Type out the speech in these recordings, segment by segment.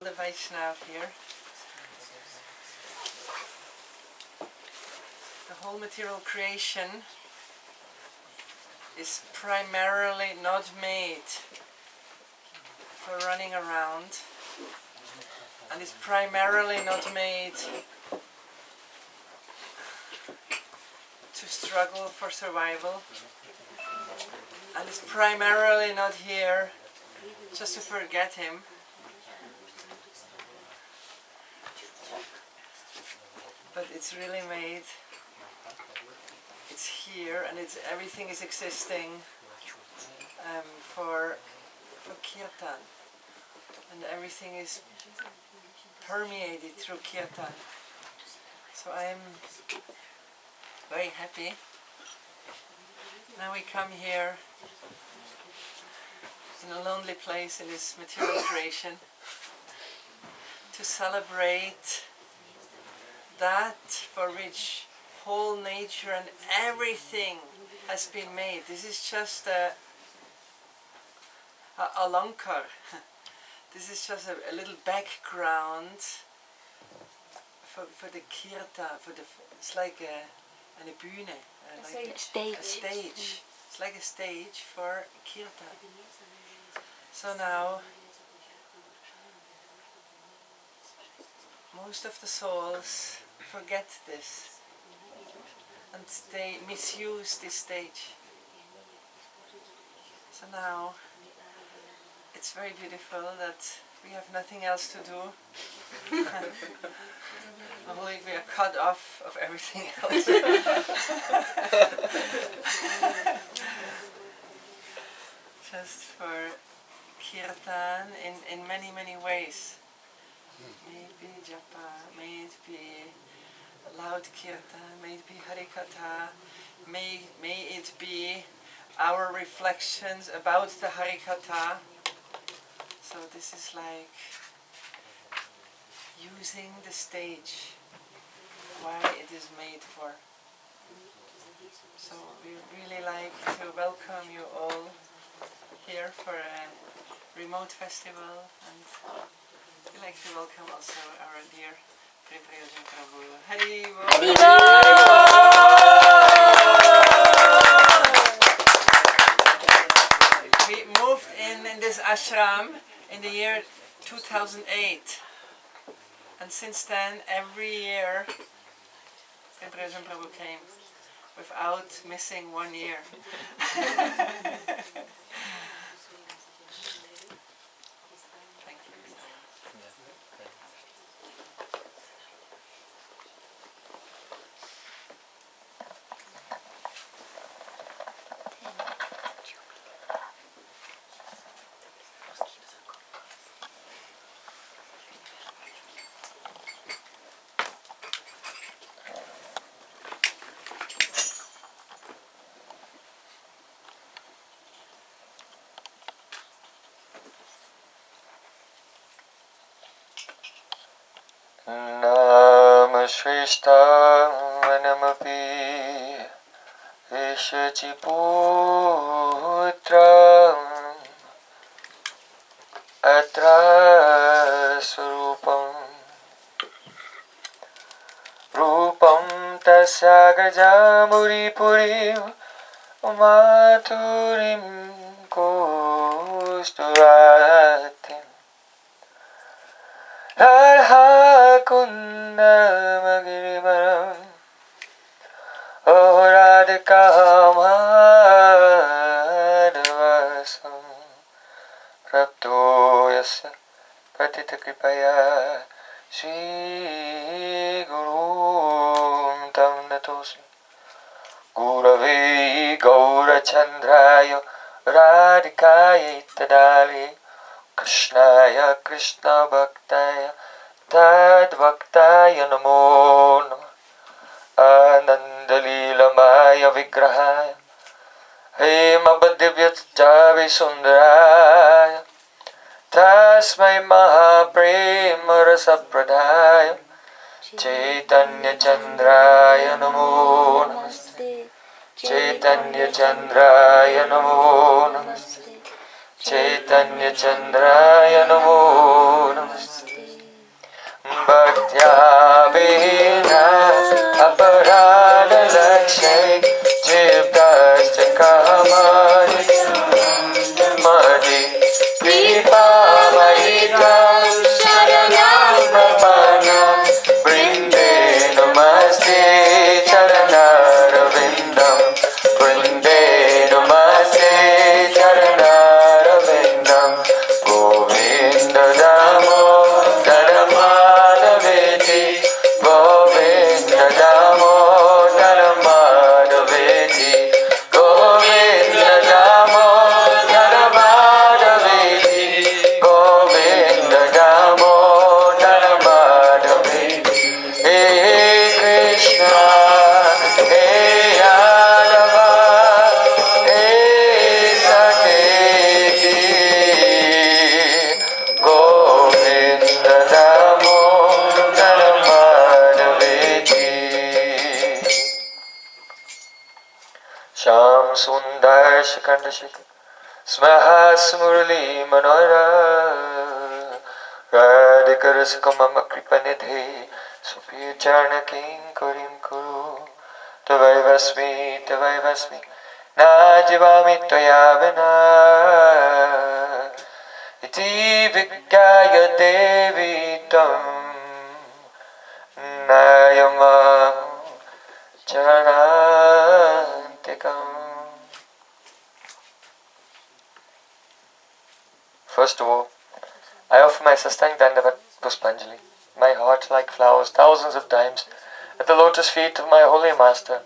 the Vaishnav here. The whole material creation is primarily not made for running around, and is primarily not made to struggle for survival, and is primarily not here just to forget him. But it's really made, it's here, and it's everything is existing for kirtan, and everything is permeated through kirtan. So I am very happy. Now we come here in a lonely place in this material creation to celebrate that for which whole nature and everything has been made. This is just a alankar. This is just a little background for the kirtan. It's like a bühne, like a stage. It's like a stage for kirtan. So now, most of the souls forget this, and they misuse this stage. So now, it's very beautiful that we have nothing else to do. Only we are cut off of everything else. Just for kirtan in many, many ways. May it be japa, may it be loud kirtan, may it be harikatha, may it be our reflections about the harikatha. So this is like using the stage, why it is made for. So we really like to welcome you all here for a remote festival, and we like to welcome also our dear Prayojan Prabhu. Hari Bol! We moved in this ashram in the year 2008, and since then every year Prayojan Prabhu came without missing 1 year. Shrishtam manamapi Vishachiputram Atra Surupam Rupam Tasagajamuri Purim Maturim Kosturatim Radha Kundamagirivaram Oh Radhika Madhavasam Prapto Yasya Patita Kripaya Shri Guru Tam Natosmi Gurave Gaurachandraya Radhikaya Tadali Krishnaya Krishna Bhaktaya Tad Bhaktaya Namo Namah Ananda-Lila Maya Vigrahaya Hema Bhadivyat Javi Sundaraya Tasmai Mahaprema Rasa Pradhaya Chaitanya Chandraya Namo Namaste Chaitanya Chandraya Namo Namaste Chaitanya Chandraya Namo Namaste Shikandashik Smaha Smurli Manora Radhikarusakamama Kripanidhe Supyacharna King Kurim Kuru Tavai Vasmi Na Jivami Tvaya Vina Iti Vigyaya Devi Tam Nayama Charanantikam. First of all, I offer my Sastang Dandavat Puspanjali, my heart like flowers thousands of times, at the lotus feet of my holy master,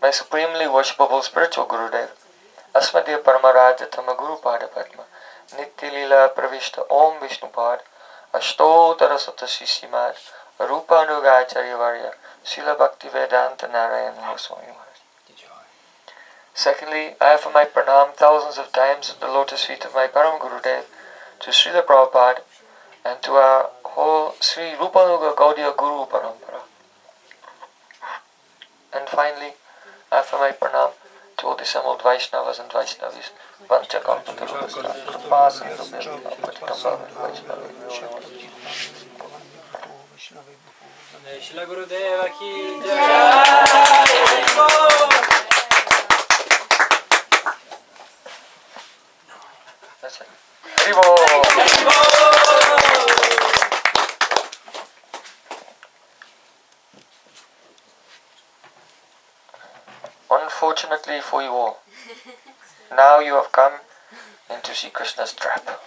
my supremely worshipable spiritual Gurudeva, Asmadya Paramaraja Tama Guru Pada Padma, Nitya Lila Pravishta Om Vishnupad, Ashtotara Sata Sishimad, Rupa Anugacharya Varya, Srila Bhaktivedanta Narayana Gosvami Maharaja. Secondly, I offer my pranam thousands of times at the lotus feet of my Param Gurudev, to Srila Prabhupada, and to our whole Sri Rupanuga Gaudiya Guru Parampara. And finally, I offer my pranam to all the assembled Vaishnavas and Vaishnavis. Vancha Kalpatarupastra, Kripasindhubhyam, Patitam Vaishnavi. Srila Gurudeva ki jai. That's it. Haribo! Unfortunately for you all, now you have come into Sri Krishna's trap.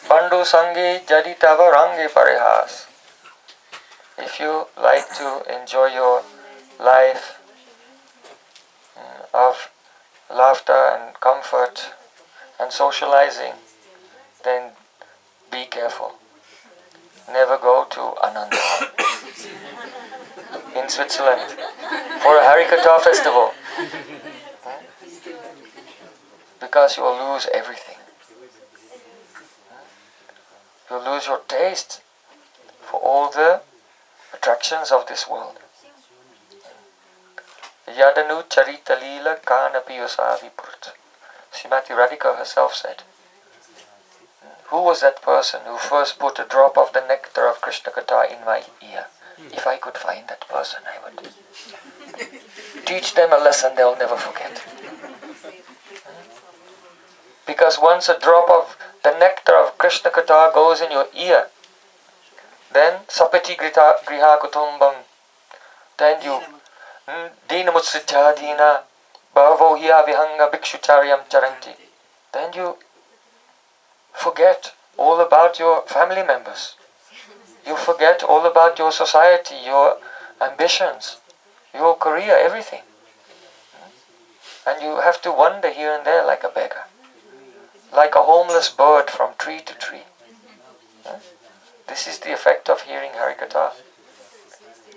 Bandhu Sangi Jadi Tava Rangi Parihas. If you like to enjoy your life of laughter and comfort and socializing, then be careful. Never go to Ananda-Dham in Switzerland for a Harikatha festival, because you will lose everything. You will lose your taste for all the attractions of this world. Yadanu Charita Leela Kanapi Usavi Purt. Srimati Radhika herself said, who was that person who first put a drop of the nectar of Krishna Katha in my ear? If I could find that person, I would teach them a lesson they'll never forget. Because once a drop of the nectar of Krishna Katha goes in your ear, then sapati griha kutumbam, then you dina mutsrityadina bhavo hiya vihanga bhikshucharyam charanti, then you forget all about your family members. You forget all about your society, your ambitions, your career, everything. And you have to wander here and there like a beggar, like a homeless bird from tree to tree. This is the effect of hearing Harikatha.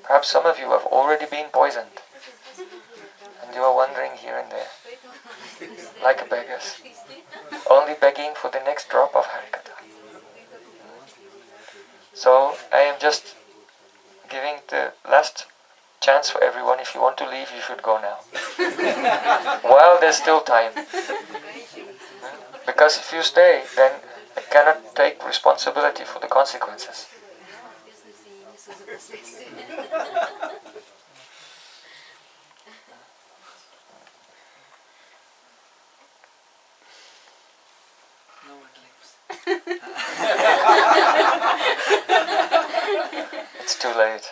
Perhaps some of you have already been poisoned, and you are wandering here and there, like beggars, only begging for the next drop of Harikatha. So I am just giving the last chance for everyone. If you want to leave, you should go now, while there's still time. Because if you stay, then I cannot take responsibility for the consequences. No one leaves. It's too late.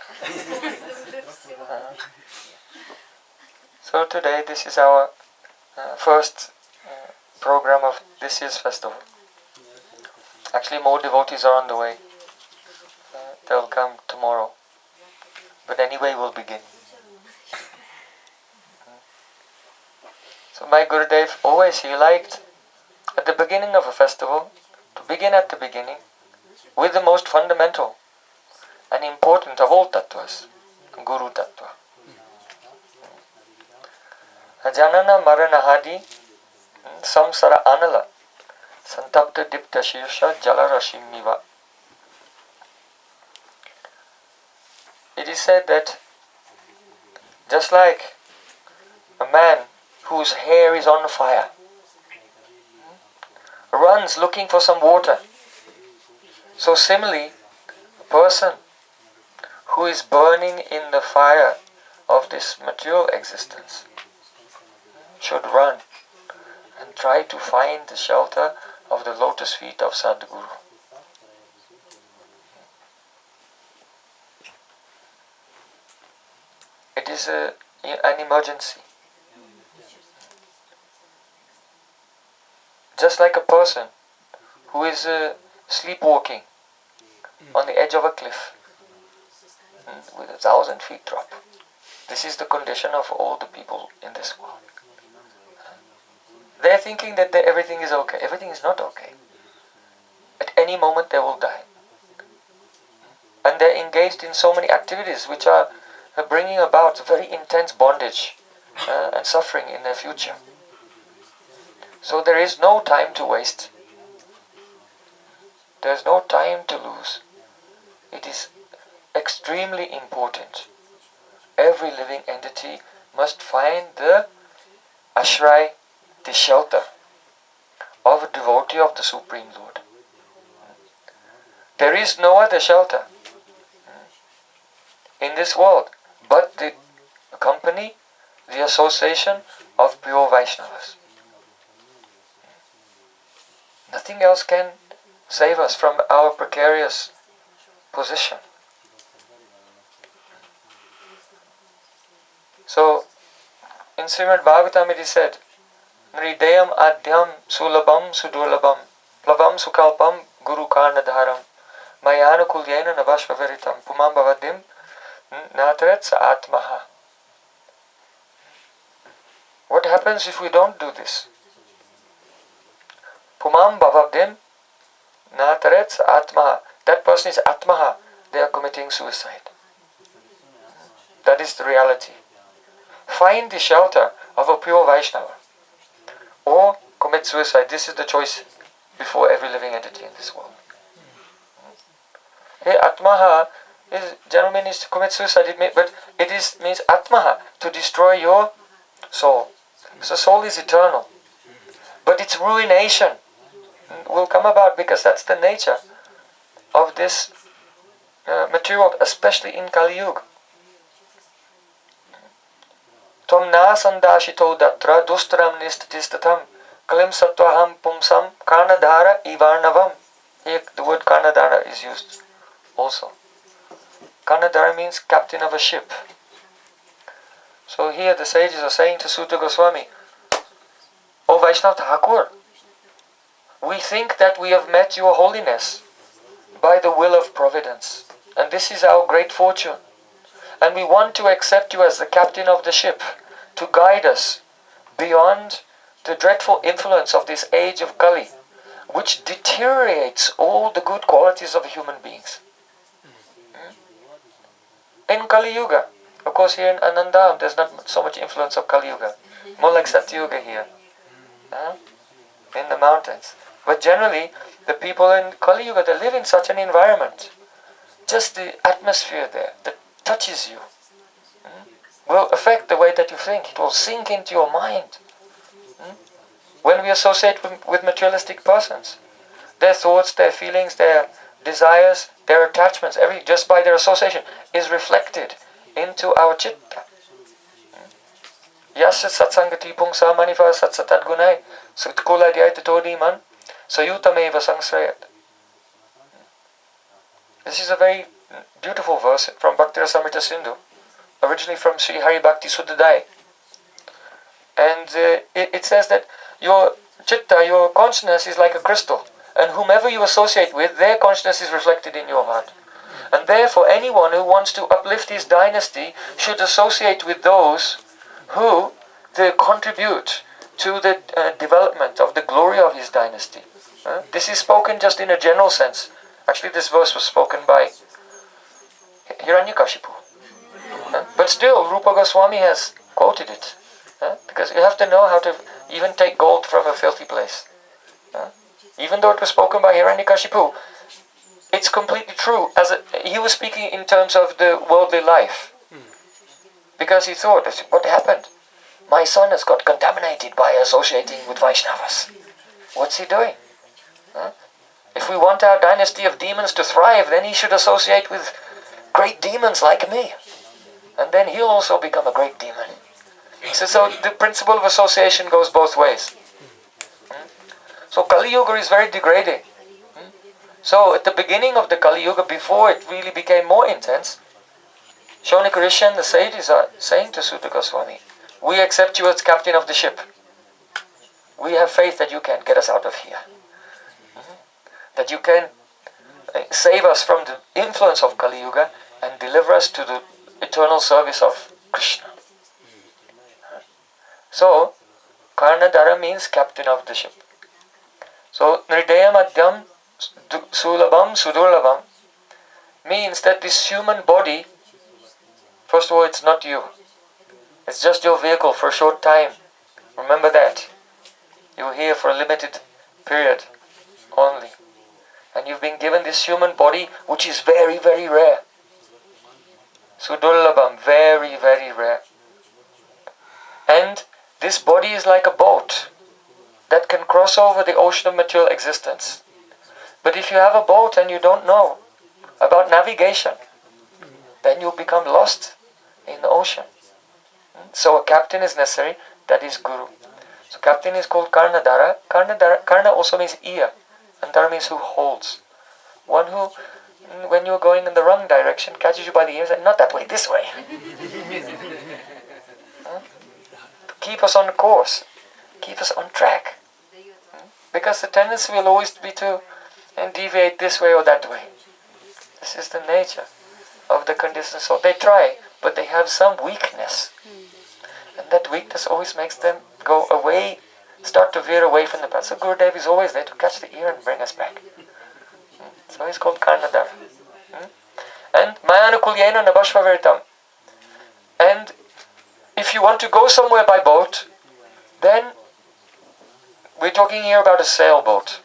So today, this is our first program of this year's festival. Actually, more devotees are on the way. They'll come tomorrow. But anyway, we'll begin. So my Gurudev always, he liked at the beginning of a festival to begin at the beginning with the most fundamental and important of all tattvas, Guru-Tattva. Janana Marana Hadi Samsara Anala Santapta Dipta Shirsha Jalarashimiva. It is said that Just like a man whose hair is on fire runs looking for some water. So similarly, a person who is burning in the fire of this material existence should run and try to find the shelter of the lotus feet of Sadhguru. It is an emergency. Just like a person who is sleepwalking on the edge of a cliff with 1,000 feet drop. This is the condition of all the people in this world. They're thinking that everything is okay. Everything is not okay. At any moment they will die. And they're engaged in so many activities which are bringing about very intense bondage and suffering in their future. So there is no time to waste. There's no time to lose. It is extremely important. Every living entity must find the ashray, the shelter of a devotee of the Supreme Lord. There is no other shelter in this world but the company, the association of pure Vaishnavas. Nothing else can save us from our precarious position. So, in Srimad Bhagavatam it is said, Nridayam adhyam sulabam sudurlabam plavam sukalpam guru karnadharam mayanukulyena navashvaveritam pumam bhavadim natret atmaha. What happens if we don't do this? Pumam bhavadim natret atmaha. That person is atmaha. They are committing suicide. That is the reality. Find the shelter of a pure Vaishnava or commit suicide. This is the choice before every living entity in this world. Hey, atmaha is general meaning is to commit suicide, but it means atmaha, to destroy your soul. So soul is eternal, but its ruination will come about because that's the nature of this material, especially in Kali Yuga. Tvam nasandashito datra dustram nistatistatam kalim satvaham pumsam karnadhara ivarnavam. Here the word karnadhara is used also. Karnadhara means captain of a ship. So here the sages are saying to Sutta Goswami, O Vaishnava Thakur, we think that we have met your holiness by the will of providence, and this is our great fortune. And we want to accept you as the captain of the ship to guide us beyond the dreadful influence of this age of Kali, which deteriorates all the good qualities of human beings. In Kali Yuga, of course here in Ananda-Dham there's not so much influence of Kali Yuga, more like Satyuga here, in the mountains. But generally, the people in Kali Yuga, they live in such an environment. Just the atmosphere there that touches you will affect the way that you think. It will sink into your mind. When we associate with materialistic persons, their thoughts, their feelings, their desires, their attachments, everything just by their association is reflected into our chitta. Yasya satsangati pungsa maniva satsatad gunai sutkula dhyayata todiman sayutameva sangsrayat. This is a very beautiful verse from Bhakti Rasamrita Sindhu, originally from Sri Hari Bhakti Suddhadai. And it says that your chitta, your consciousness is like a crystal, and whomever you associate with, their consciousness is reflected in your heart. And therefore anyone who wants to uplift his dynasty should associate with those who contribute to the development of the glory of his dynasty. This is spoken just in a general sense. Actually this verse was spoken by Hiranyakashipu. But still Rupa Goswami has quoted it. Because you have to know how to even take gold from a filthy place. Even though it was spoken by Hiranyakashipu, it's completely true. He was speaking in terms of the worldly life. Because he thought, what happened? My son has got contaminated by associating with Vaishnavas. What's he doing? Huh? If we want our dynasty of demons to thrive, then he should associate with great demons like me. And then he'll also become a great demon. So the principle of association goes both ways. So Kali Yuga is very degrading. So at the beginning of the Kali Yuga, before it really became more intense, Shonika Rishi and the sages are saying to Sutta Goswami, we accept you as captain of the ship. We have faith that you can get us out of here. That you can save us from the influence of Kali Yuga and deliver us to the eternal service of Krishna. So, Karnadara means captain of the ship. So, Nridaya Madhyam Sulabham Sudurlabham means that this human body, first of all, it's not you. It's just your vehicle for a short time. Remember that. You're here for a limited period only. And you've been given this human body which is very, very rare. Sudurlabham, very, very rare. And this body is like a boat that can cross over the ocean of material existence. But if you have a boat and you don't know about navigation, then you'll become lost in the ocean. So a captain is necessary, that is Guru. So captain is called Karnadara. Karna also means ear, and Dara means who holds. One who, when you're going in the wrong direction, catches you by the ears and not that way, this way. Keep us on course, keep us on track. Because the tendency will always be to deviate this way or that way. This is the nature of the conditioned soul. They try, but they have some weakness. And that weakness always makes them go away, start to veer away from the path. So Gurudeva is always there to catch the ear and bring us back. So he's called Karnadara. And Mayanukulyena Nabhashvaveritam. And if you want to go somewhere by boat, then we're talking here about a sailboat.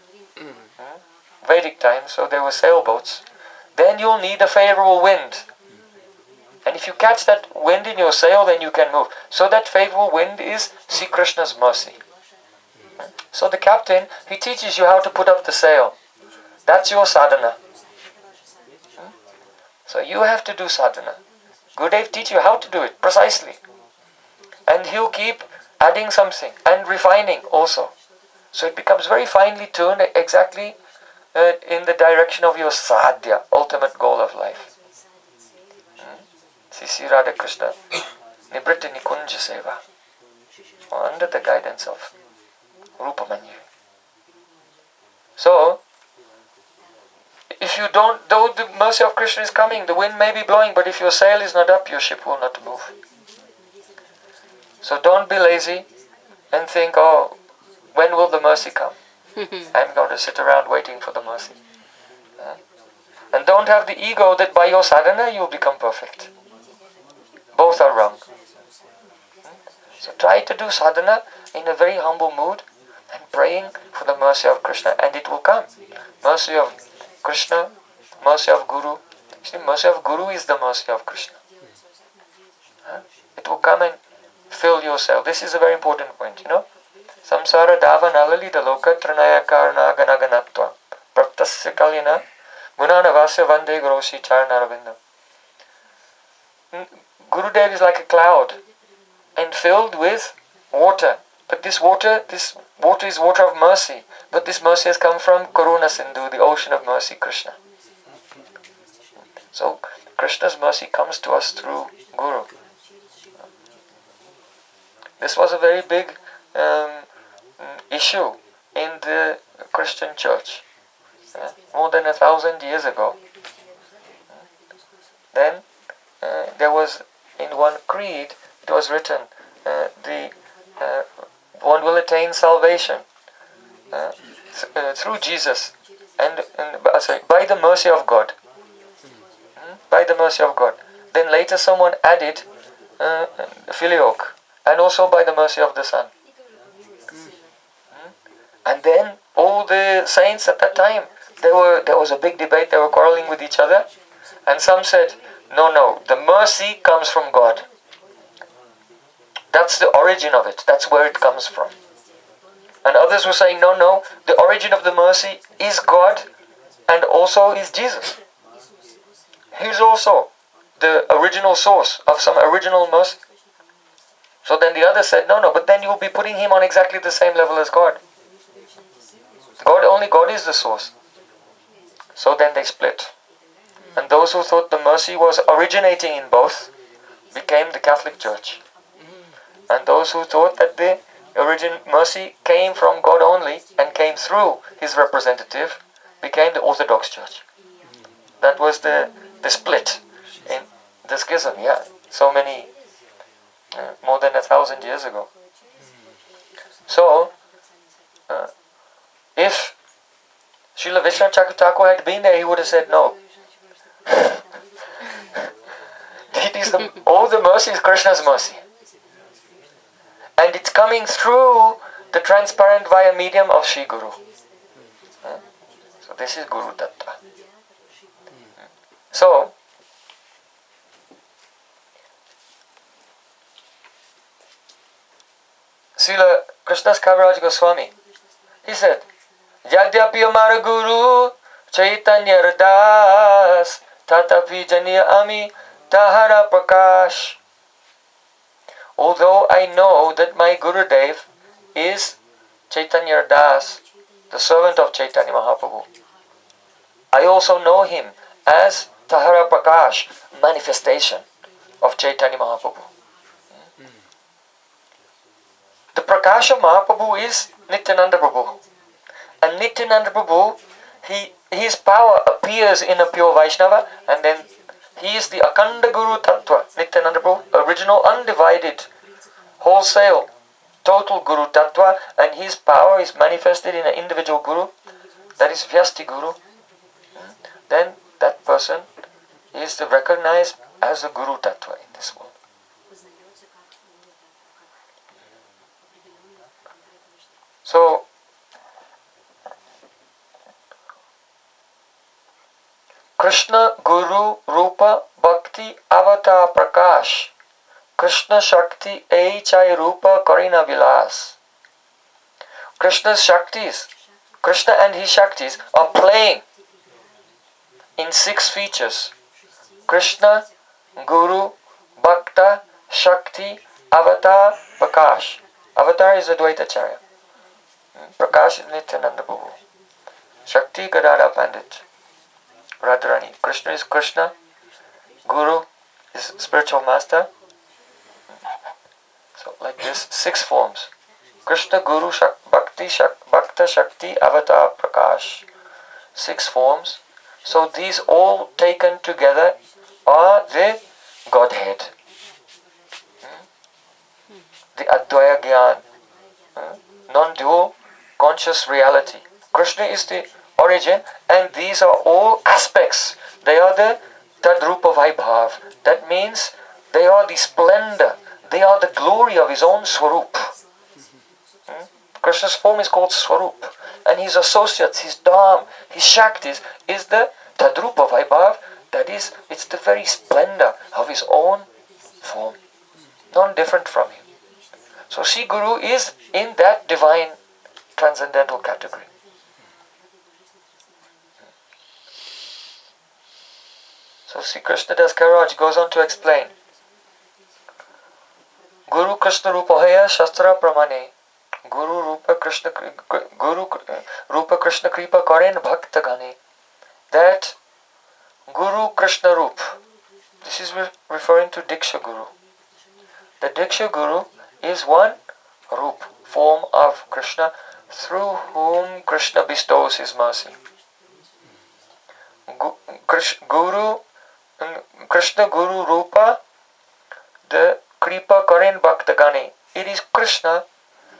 Vedic times, so there were sailboats. Then you'll need a favorable wind. And if you catch that wind in your sail, then you can move. So that favorable wind is Sri Krishna's mercy. So the captain, he teaches you how to put up the sail. That's your sadhana. So you have to do sadhana. Gurudeva teaches you how to do it, precisely. And he'll keep adding something and refining also. So it becomes very finely tuned, exactly in the direction of your sadhya, ultimate goal of life. Sisi Radha Krishna, Nibritta Nikunja Seva, under the guidance of Rupamanyu. So, if you don't, though the mercy of Krishna is coming, the wind may be blowing, but if your sail is not up, your ship will not move. So don't be lazy and think, oh, when will the mercy come? I'm going to sit around waiting for the mercy. And don't have the ego that by your sadhana you'll become perfect. Both are wrong. So try to do sadhana in a very humble mood and praying for the mercy of Krishna, and it will come. Mercy of Krishna, mercy of Guru. See, mercy of Guru is the mercy of Krishna. It will come and fill yourself. This is a very important point, you know. Samsara dava nalali daloka tranaya karna ganaganatva praptasya kalyana gunanavasya vande grosi charnaravindam. Gurudeva is like a cloud and filled with water. But this water is water of mercy. But this mercy has come from Karuna Sindhu, the ocean of mercy, Krishna. So Krishna's mercy comes to us through Guru. This was a very big issue in the Christian church. More than 1,000 years ago. Then there was in one creed, it was written, one will attain salvation through Jesus and by the mercy of God. By the mercy of God. Then later someone added filioque, and also by the mercy of the Son. And then all the saints at that time, there was a big debate, they were quarreling with each other, and some said, no, the mercy comes from God. That's the origin of it. That's where it comes from. And others were saying, no, the origin of the mercy is God and also is Jesus. He's also the original source of some original mercy. So then the others said, no, but then you'll be putting him on exactly the same level as God. Only God is the source. So then they split. And those who thought the mercy was originating in both became the Catholic Church. And those who thought that the mercy came from God only and came through his representative became the Orthodox Church. That was the split in the schism, so many, more than 1,000 years ago. So, if Srila Vishwanath Chakravarti had been there, he would have said no. All the mercy is Krishna's mercy. And it's coming through the transparent via medium of Sri Guru. So this is Guru-Tattva. So, Srila Krishnadas Kaviraj Goswami, he said, Yadyapi Amara Guru Chaitanya Das Tatapi Janiya Ami Tahara Prakash. Although I know that my Gurudev is Chaitanya Das, the servant of Chaitanya Mahaprabhu, I also know him as Tahara Prakash, manifestation of Chaitanya Mahaprabhu. The Prakash of Mahaprabhu is Nityananda Prabhu. And Nityananda Prabhu, his power appears in a pure Vaishnava, and then he is the Akhanda Guru-Tattva, Nityananda Prabhu, original, undivided, wholesale, total Guru-Tattva, and his power is manifested in an individual Guru, that is Vyasti Guru. Then that person is recognized as a Guru-Tattva in this world. So, Krishna Guru Rupa Bhakti Avatar Prakash, Krishna Shakti Chai Rupa Karina Vilas. Krishna's Shaktis, Krishna and his Shaktis are playing in 6 features. Krishna, Guru, Bhakta, Shakti, Avatar, Prakash. Avatar is Advaitacharya. Prakash is Nityananda Prabhu. Shakti, Gadada Pandit. Radharani. Krishna is Krishna. Guru is spiritual master. So like this, 6 forms. Krishna, Guru, Bhakti, Bhakta, Shakti, Avatar, Prakash. 6 forms. So these all taken together are the Godhead. The Advaya Gyan. Non-dual conscious reality. Krishna is the origin, and these are all aspects. They are the Tadrupa Vaibhav. That means they are the splendor, they are the glory of his own Swarup. Krishna's form is called Swarup, and his associates, his Dham, his Shaktis, is the Tadrupa Vaibhav. That is, it's the very splendor of his own form, non-different from him. So Sri Guru is in that divine transcendental category. So Sri Krishnadas Kaviraj goes on to explain. Guru Krishna Rupahaya Shastra Pramane. Guru Rupa Krishna Kripa Karen Bhakta Gane. That Guru Krishna Rup. This is referring to Diksha Guru. The Diksha Guru is one Rup, form of Krishna, through whom Krishna bestows his mercy. Krishna Guru Rupa, the Kripa Karen Bhakta Gane. It is Krishna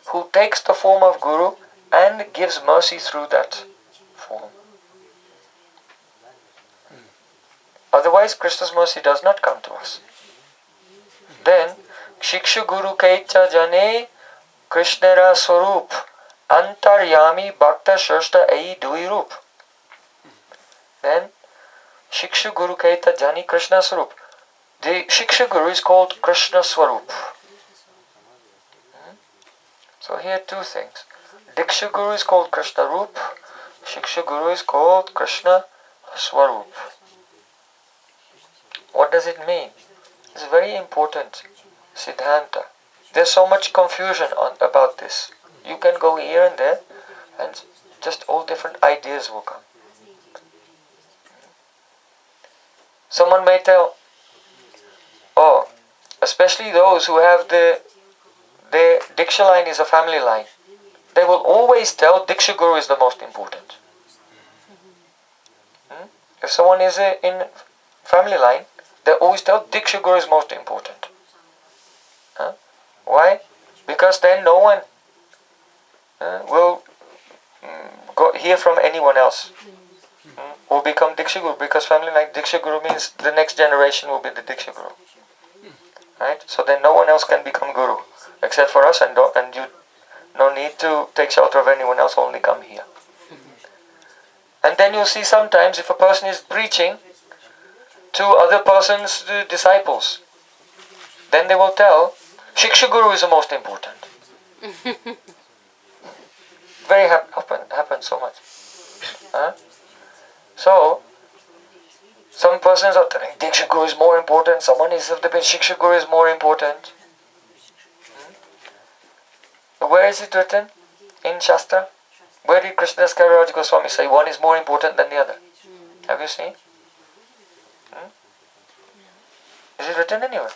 who takes the form of Guru and gives mercy through that form. Otherwise, Krishna's mercy does not come to us. Then, Shiksha Guru Kaicha Jane Krishnara Swarup Antaryami Bhakta Shashta Ai Dui Rup. Then, Shiksha Guru Kaita Jani Krishna Swarup. The Shiksha Guru is called Krishna Swarup. So here two things. Diksha Guru is called Krishna Roop. Shiksha Guru is called Krishna Swarup. What does it mean? It's very important. Siddhanta. There's so much confusion about this. You can go here and there and just all different ideas will come. Someone may tell, oh, especially those who have their Diksha line is a family line. They will always tell Diksha Guru is the most important. If someone is in family line, they always tell Diksha Guru is most important. Why? Because then no one will hear from anyone else. Will become Diksha Guru, because family like Diksha Guru means the next generation will be the Diksha Guru. Right? So then no one else can become Guru except for us, and you no need to take shelter of anyone else, only come here. And then you'll see sometimes if a person is preaching to other person's disciples, then they will tell, Shiksha Guru is the most important. Very happens so much. So, some persons are telling Diksha Guru is more important, someone is of the Shiksha Guru is more important. Where is it written? In Shastra? Where did Krishnadas Kaviraj Goswami say one is more important than the other? Have you seen? Is it written anywhere?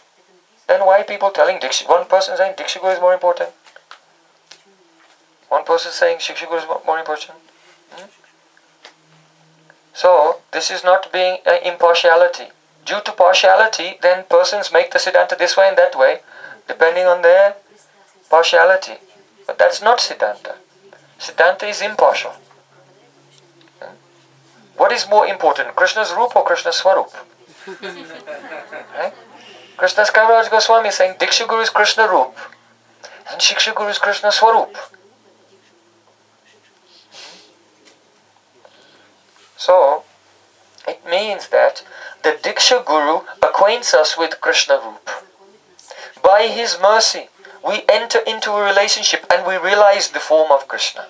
Then why are people telling one person saying Diksha Guru is more important? One person saying Shiksha Guru is more important? So, this is not being impartiality. Due to partiality, then persons make the Siddhanta this way and that way, depending on their partiality. But that's not Siddhanta. Siddhanta is impartial. What is more important, Krishna's Roop or Krishna's Swarup? Right? Krishnadas Kaviraj Goswami is saying Diksha Guru is Krishna Roop and Shiksha Guru is Krishna Swarup. So, it means that the Diksha Guru acquaints us with Krishna Roop. By his mercy, we enter into a relationship and we realize the form of Krishna.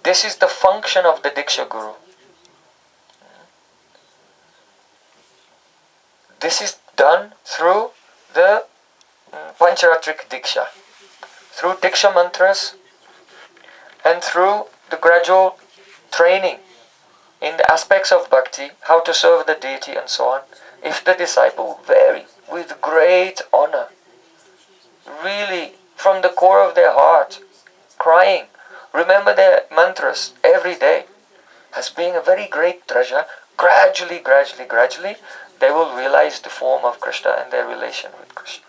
This is the function of the Diksha Guru. This is done through the Pancharatrik Diksha, through Diksha mantras and through the gradual training in the aspects of bhakti, how to serve the deity and so on. If the disciple with great honor, really from the core of their heart, crying, remember their mantras every day as being a very great treasure, gradually, they will realize the form of Krishna and their relation with Krishna.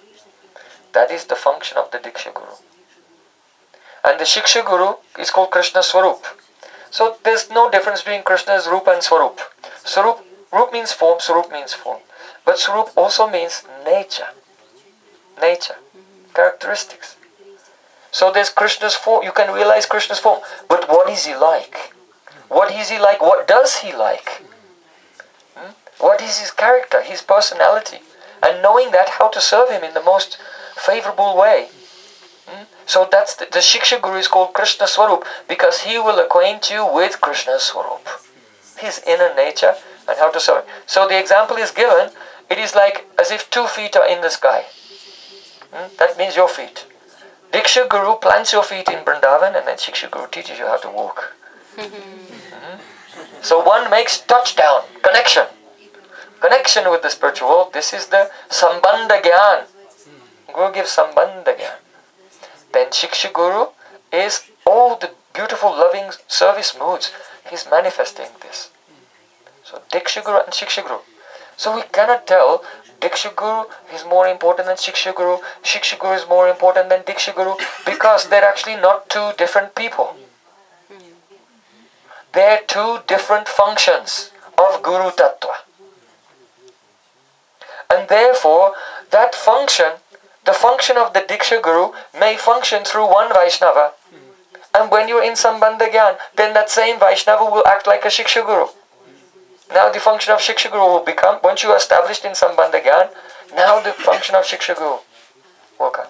That is the function of the Diksha Guru. And the Shiksha Guru is called Krishna Swarup. So there's no difference between Krishna's Roop and Swarup. Roop means form, Swarup means form. But Swarup also means nature, characteristics. So there's Krishna's form, you can realize Krishna's form. But what is he like? What is he like? What does he like? What is his character, his personality? And knowing that, how to serve him in the most favorable way. So that's the Shiksha Guru is called Krishna Swarup because he will acquaint you with Krishna Swarup, his inner nature and how to serve. So the example is given, it is like as if 2 feet are in the sky. That means your feet. Diksha Guru plants your feet in Vrindavan and then Shiksha Guru teaches you how to walk. So one makes touchdown, connection with the spiritual world. This is the Sambandha Gyan. Guru gives Sambandha Gyan. Then Shiksha Guru is all the beautiful loving service moods. He's manifesting this. So Diksha Guru and Shiksha Guru. So we cannot tell Diksha Guru is more important than Shiksha Guru, Shiksha Guru is more important than Diksha Guru, because they're actually not two different people. They're two different functions of Guru-Tattva. And therefore, that function, the function of the Diksha Guru may function through one Vaishnava. And when you're in Sambandha Gyan, then that same Vaishnava will act like a Shiksha Guru. Now the function of Shiksha Guru will become, once you are established in Sambandha Gyan, now the function of Shiksha Guru will come.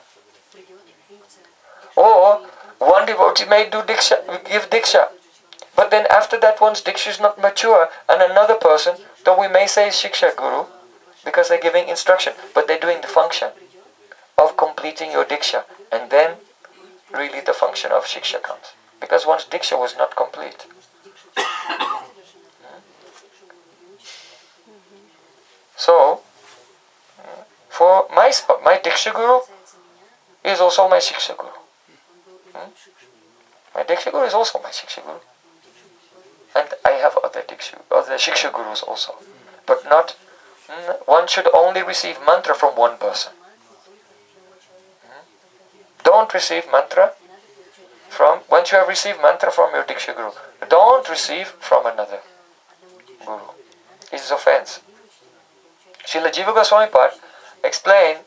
Or one devotee may do diksha, give diksha. But then after that one's diksha is not mature, and another person, though we may say shiksha guru, because they're giving instruction, but they're doing the function of completing your diksha. And then really the function of shiksha comes. Because one's diksha was not complete. So, for my diksha guru is also my shiksha guru. My diksha guru is also my shiksha guru. And I have other shiksha gurus also. But not, one should only receive mantra from one person. Don't receive mantra once you have received mantra from your diksha guru, don't receive from another guru. It is offense. Srila Jiva Goswami Pad explained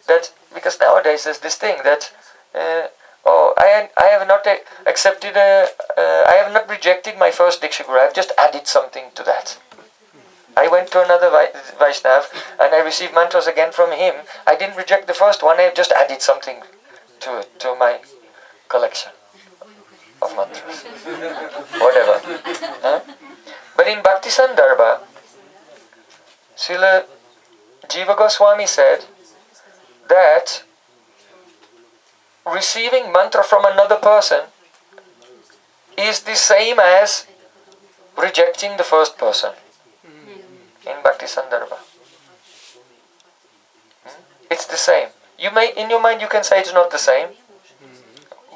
that, because nowadays there's this thing that I have not accepted, I have not rejected my first Diksha Guru, I have just added something to that. I went to another Vaishnav and I received mantras again from him. I didn't reject the first one, I have just added something to it, to my collection of mantras. Whatever. But in Bhakti Sandarbha, Srila Jiva Goswami said that receiving mantra from another person is the same as rejecting the first person in Bhakti Sandarbha. It's the same. You may, in your mind you can say it's not the same,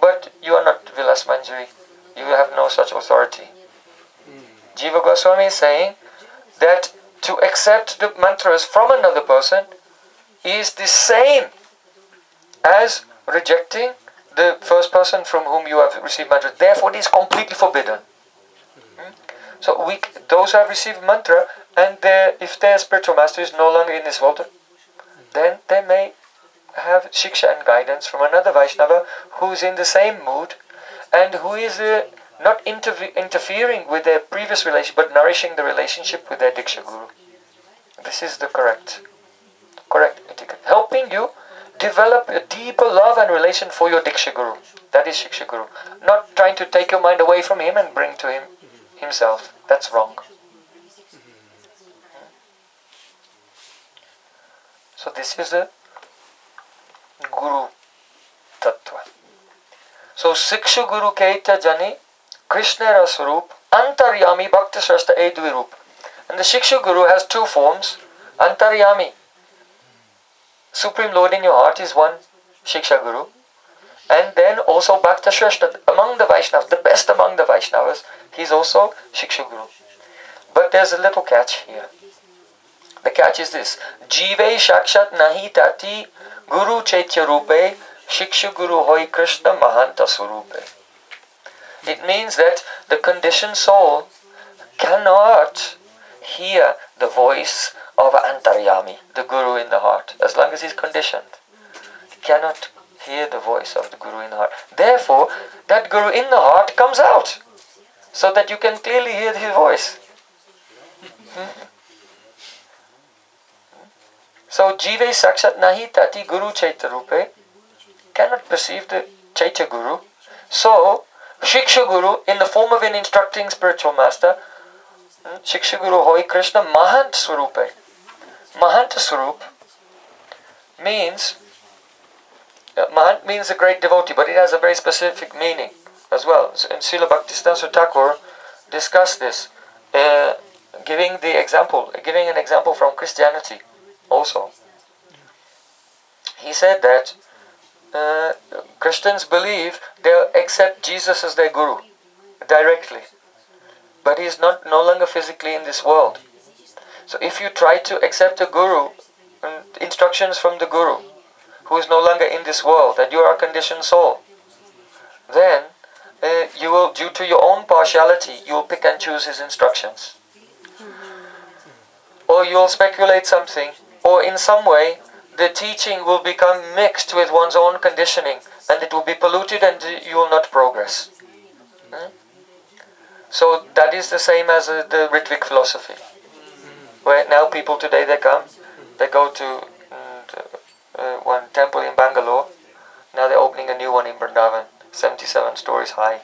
but you are not Vilas Manjari. You have no such authority. Jiva Goswami is saying that to accept the mantras from another person is the same as rejecting the first person from whom you have received mantra. Therefore it is completely forbidden. So those who have received mantra, and if their spiritual master is no longer in this world, then they may have shiksha and guidance from another Vaishnava who is in the same mood and who is not interfering with their previous relation, but nourishing the relationship with their Diksha Guru. This is the correct etiquette. Helping you develop a deeper love and relation for your Diksha Guru. That is Shiksha Guru. Not trying to take your mind away from him and bring to him himself. That's wrong. So this is the Guru-Tattva. So Shiksha Guru Keita Jani Krishna Raswarup Antaryami Bhakti Shrastha Edvirup. And the Shiksha Guru has two forms. Antaryami, Supreme Lord in your heart, is one Shiksha Guru. And then also Bhakti Shrastha, among the Vaishnavas, the best among the Vaishnavas, he is also Shiksha Guru. But there's a little catch here. The catch is this: Jive Shakshat Nahi Tati Guru Chaitya Rupe Shiksha Guru Hoi Krishna Mahanta Surupe. It means that the conditioned soul cannot hear the voice of Antaryami, the Guru in the heart, as long as he's conditioned. He cannot hear the voice of the Guru in the heart. Therefore, that Guru in the heart comes out, so that you can clearly hear his voice. So, Jive Sakshat Nahi Tati Guru Chaitya Rupe cannot perceive the Chaitya Guru. So, Shiksha Guru, in the form of an instructing spiritual master, Shiksha Guru Hoi Krishna Mahant Swarupe. Mahant Swarup means, Mahant means a great devotee, but it has a very specific meaning as well. And Srila Bhaktisiddhanta Thakur discussed this, giving an example from Christianity also. He said that Christians believe they'll accept Jesus as their Guru directly, but he is no longer physically in this world. So if you try to accept a Guru, instructions from the Guru, who is no longer in this world, and you are a conditioned soul, then you will, due to your own partiality, you will pick and choose his instructions. Or you will speculate something, or in some way the teaching will become mixed with one's own conditioning, and it will be polluted and you will not progress. So that is the same as the Ritvik philosophy, where now people today they go to one temple in Bangalore, Now they're opening a new one in Vrindavan, 77 stories high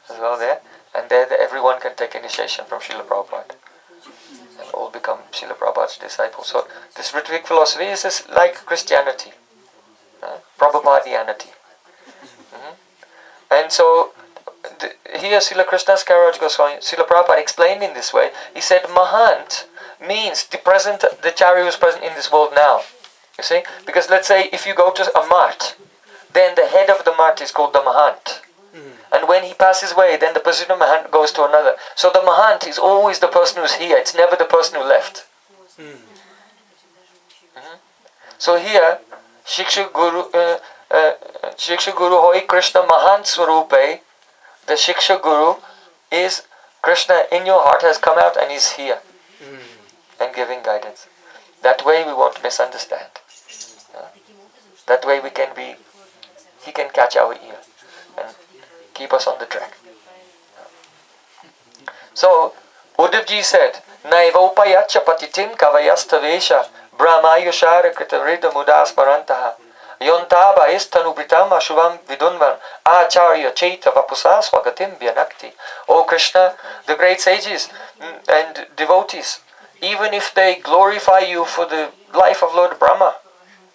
as well there. And there everyone can take initiation from Srila Prabhupada and all become Srila Prabhupada's disciples. So this Ritvik philosophy is like Christianity, Prabhupadianity. And so here Srila Krishnas Kaviraj Goswami, Srila Prabhupada explained in this way. He said Mahant means the Charya who is present in this world now. You see? Because let's say if you go to a mart, then the head of the mart is called the Mahant. And when he passes away, then the position of Mahant goes to another. So the Mahant is always the person who's here. It's never the person who left. So here, Shiksha Guru Hoi Krishna Mahant Swarupe. The Shiksha Guru is Krishna in your heart has come out and is here and giving guidance. That way we won't misunderstand. That way he can catch our ear and keep us on the track. So, Uddhavji said, Naivopayacha patitim kavayastavesha brahmayushara kritavrida mudasparantaha yontaba istanubritam ashubam vidunvan acharya chaita vapusa swagatim vyanakti. O Krishna, the great sages and devotees, even if they glorify you for the life of Lord Brahma,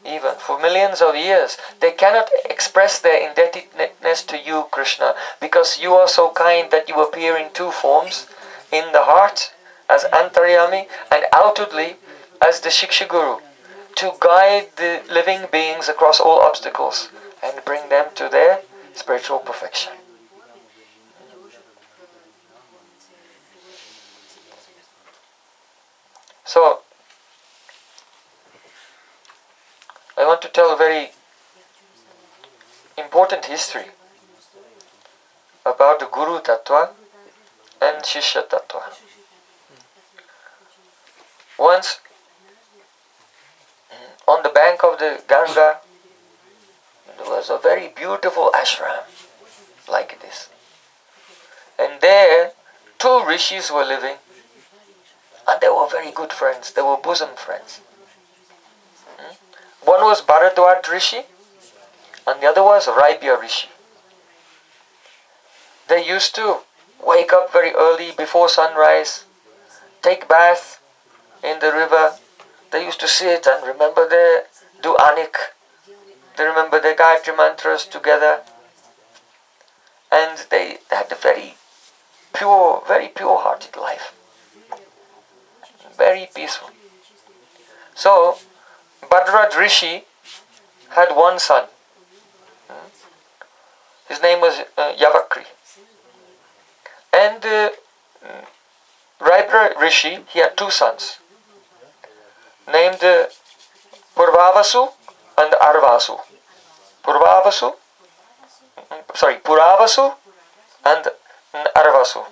even for millions of years, they cannot express their indebtedness to you, Krishna, because you are so kind that you appear in two forms, in the heart as Antaryami and outwardly as the Shiksha Guru, to guide the living beings across all obstacles and bring them to their spiritual perfection. So, I want to tell a very important history about the Guru-Tattva and Shishya-Tattva. Once, on the bank of the Ganga, there was a very beautiful ashram like this. And there, two rishis were living, and they were very good friends. They were bosom friends. One was Bharadwaj Rishi, and the other was Raibya Rishi. They used to wake up very early before sunrise, take bath in the river. They used to sit and remember do anik. They remember their Gayatri mantras together. And they had a very pure-hearted life. Very peaceful. So, Bhadraj Rishi had one son. His name was Yavakri. And Raibra Rishi, he had two sons, named Puravasu and Arvasu. Puravasu and Arvasu.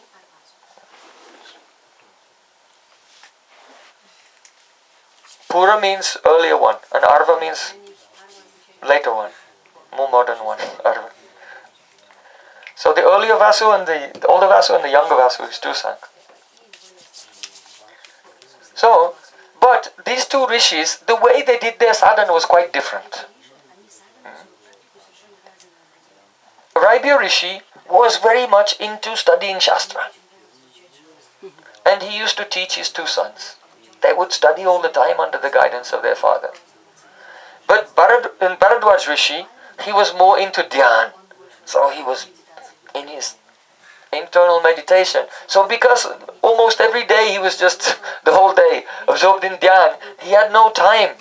Pura means earlier one, and Arva means later one, more modern one. Arva. So the earlier Vasu and the older Vasu and the younger Vasu is two sons. So, but these two rishis, the way they did their sadhana was quite different. Raibya Rishi was very much into studying Shastra. And he used to teach his two sons. They would study all the time under the guidance of their father. But Bharadwaj Rishi, he was more into dhyan. So he was in his internal meditation. So because almost every day he was just the whole day absorbed in dhyan, he had no time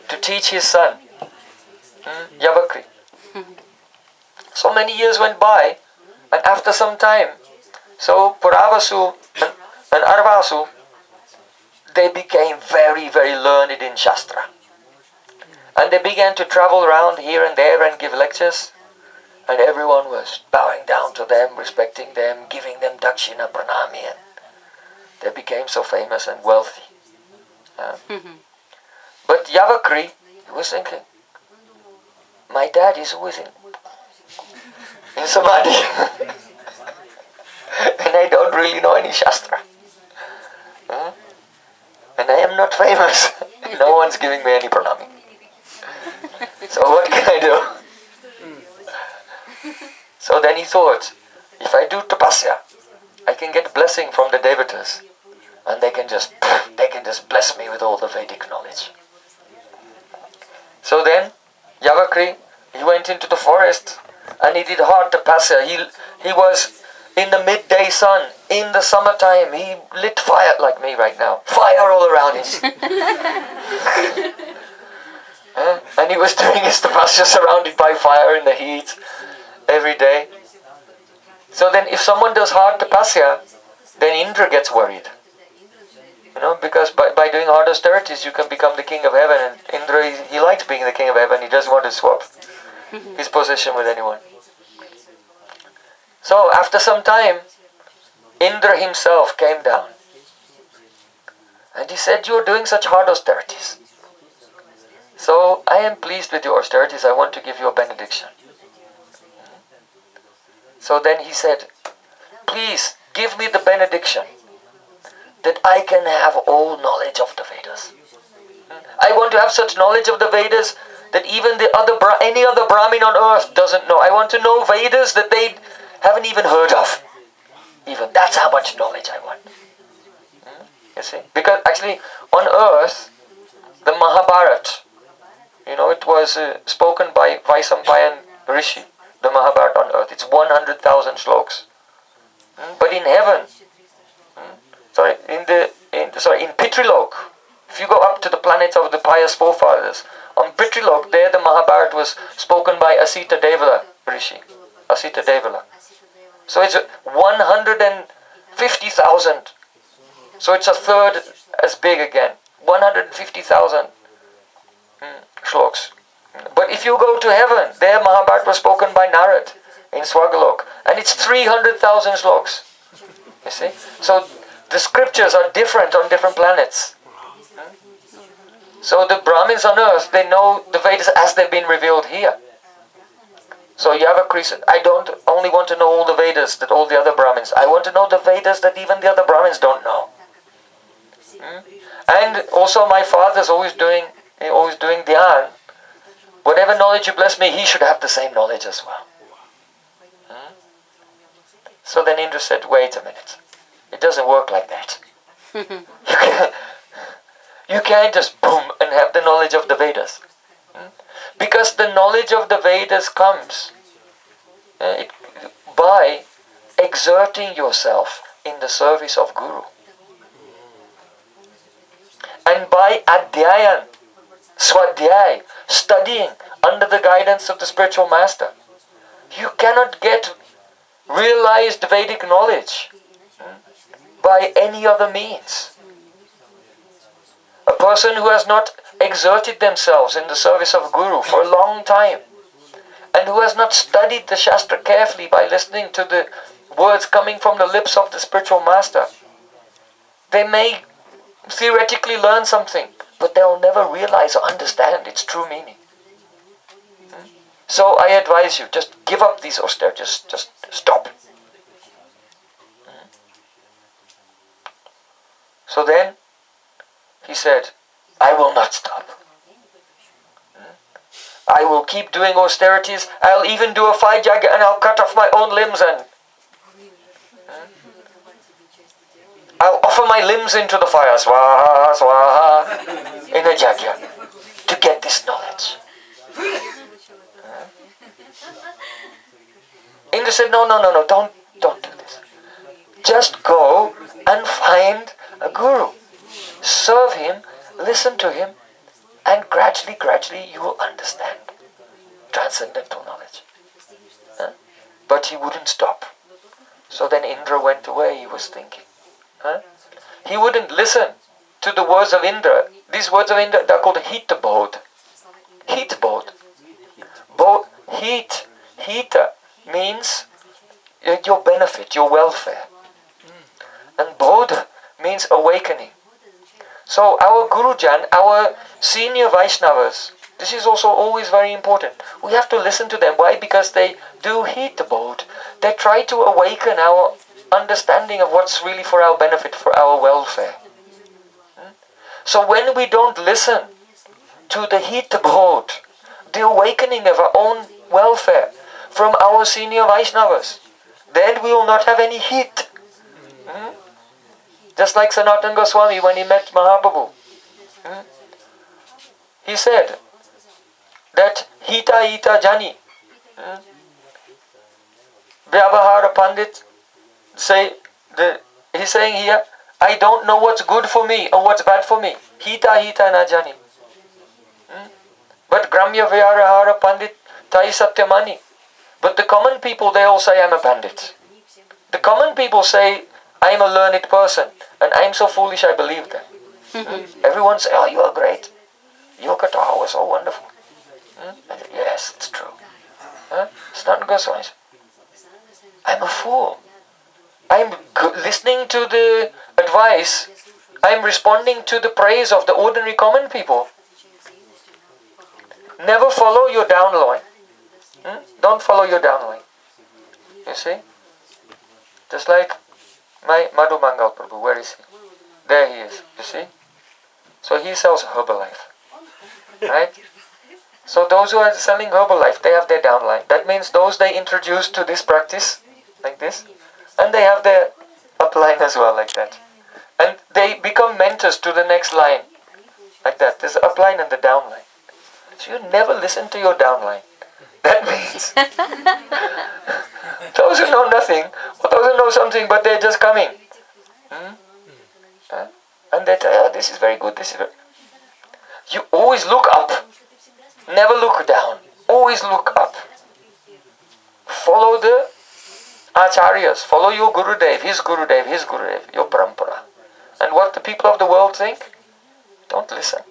to teach his son, Yavakri. So many years went by, and after some time, so Puravasu and Arvasu, they became very, very learned in Shastra. And they began to travel around here and there and give lectures. And everyone was bowing down to them, respecting them, giving them dakshina, pranami. And they became so famous and wealthy. But Yavakri, he was thinking, my dad is always in Samadhi. And I don't really know any Shastra. And I am not famous. No one's giving me any pranami. So what can I do? So then he thought, if I do tapasya, I can get blessing from the devatas, and they can just bless me with all the Vedic knowledge. So then Yavakri, he went into the forest and he did hard tapasya. He was in the midday sun, in the summertime. He lit fire like me right now. Fire all around him. And he was doing his tapasya surrounded by fire in the heat every day. So then if someone does hard tapasya, then Indra gets worried. Because by doing hard austerities you can become the king of heaven, and Indra, he likes being the king of heaven. He doesn't want to swap his position with anyone. So after some time, Indra himself came down and he said, "You are doing such hard austerities. So I am pleased with your austerities. I want to give you a benediction." So then he said, "Please give me the benediction that I can have all knowledge of the Vedas. I want to have such knowledge of the Vedas that even any other Brahmin on earth doesn't know. I want to know Vedas that they haven't even heard of. Even that's how much knowledge I want." You see? Because actually on earth, the Mahabharata, it was spoken by Vaisampayan Rishi, the Mahabharata on earth. It's 100,000 shloks. But in heaven, in Pitrilok, if you go up to the planets of the pious forefathers, on Pitrilok, there the Mahabharata was spoken by Asita Devala Rishi. Asita Devala. So it's 150,000. So it's a third as big again. 150,000 shloks. But if you go to heaven, there Mahabharata was spoken by Narad in Swargalok, and it's 300,000 shloks. You see? So the scriptures are different on different planets. So the Brahmins on earth, they know the Vedas as they've been revealed here. So Yavakri said, "I don't only want to know all the Vedas that all the other Brahmins, I want to know the Vedas that even the other Brahmins don't know. And also my father's always doing dhyan. Whatever knowledge you bless me, he should have the same knowledge as well." So then Indra said, "Wait a minute. It doesn't work like that. You can't just boom and have the knowledge of the Vedas. Because the knowledge of the Vedas comes by exerting yourself in the service of Guru. And by adhyayan, swadhyay, studying under the guidance of the spiritual master. You cannot get realized Vedic knowledge by any other means. A person who has not exerted themselves in the service of Guru for a long time, and who has not studied the Shastra carefully by listening to the words coming from the lips of the spiritual master, they may theoretically learn something, but they'll never realize or understand its true meaning. So I advise you, just give up these austerities, just stop. So then he said, "I will not stop. I will keep doing austerities. I'll even do a fire yagya and I'll cut off my own limbs and I'll offer my limbs into the fire, swaha, swaha, in a yagya, to get this knowledge." Indra said, no, don't do this. Just go and find a guru. Serve him, listen to him, and gradually you will understand transcendental knowledge. But he wouldn't stop. So then Indra went away, he was thinking. He wouldn't listen to the words of Indra. These words of Indra, they're called hita-bodh. Hita-bodh. Hita means your benefit, your welfare. And bodh means awakening. So our Gurujan, our senior Vaishnavas, this is also always very important. We have to listen to them. Why? Because they do hita-bodh. They try to awaken our understanding of what's really for our benefit, for our welfare. So when we don't listen to the hita-bodh, the awakening of our own welfare, from our senior Vaishnavas. Then we will not have any heat. Hmm? Just like Sanatana Goswami when he met Mahaprabhu. Hmm? He said that Hita Hita Jani. Hmm? Vyavahara Pandit he's saying here, I don't know what's good for me or what's bad for me. Hita Hita na Jani. But Gramya Vyarahara Pandit Tai Satyamani. But the common people, they all say I'm a pandit. The common people say I'm a learned person and I'm so foolish I believe them. Everyone say, oh, you are great. Your katha was so wonderful. I say, yes, it's true. It's not Goswami. I'm a fool. I'm listening to the advice. I'm responding to the praise of the ordinary common people. Never follow your downline. Don't follow your downline. You see? Just like my Madhu Mangal Prabhu, where is he? There he is, you see? So he sells Herbalife. Right? So those who are selling Herbalife, they have their downline. That means those they introduce to this practice, like this, and they have their upline as well, like that. And they become mentors to the next line, like that. There's the upline and the downline. So you never listen to your downline. That means those who know nothing, or those who know something, but they're just coming. And they tell, oh, this is very good, this is very... You always look up. Never look down. Always look up. Follow the acharyas. Follow your Gurudev, his Gurudev, his Gurudev, your parampara. And what the people of the world think, don't listen.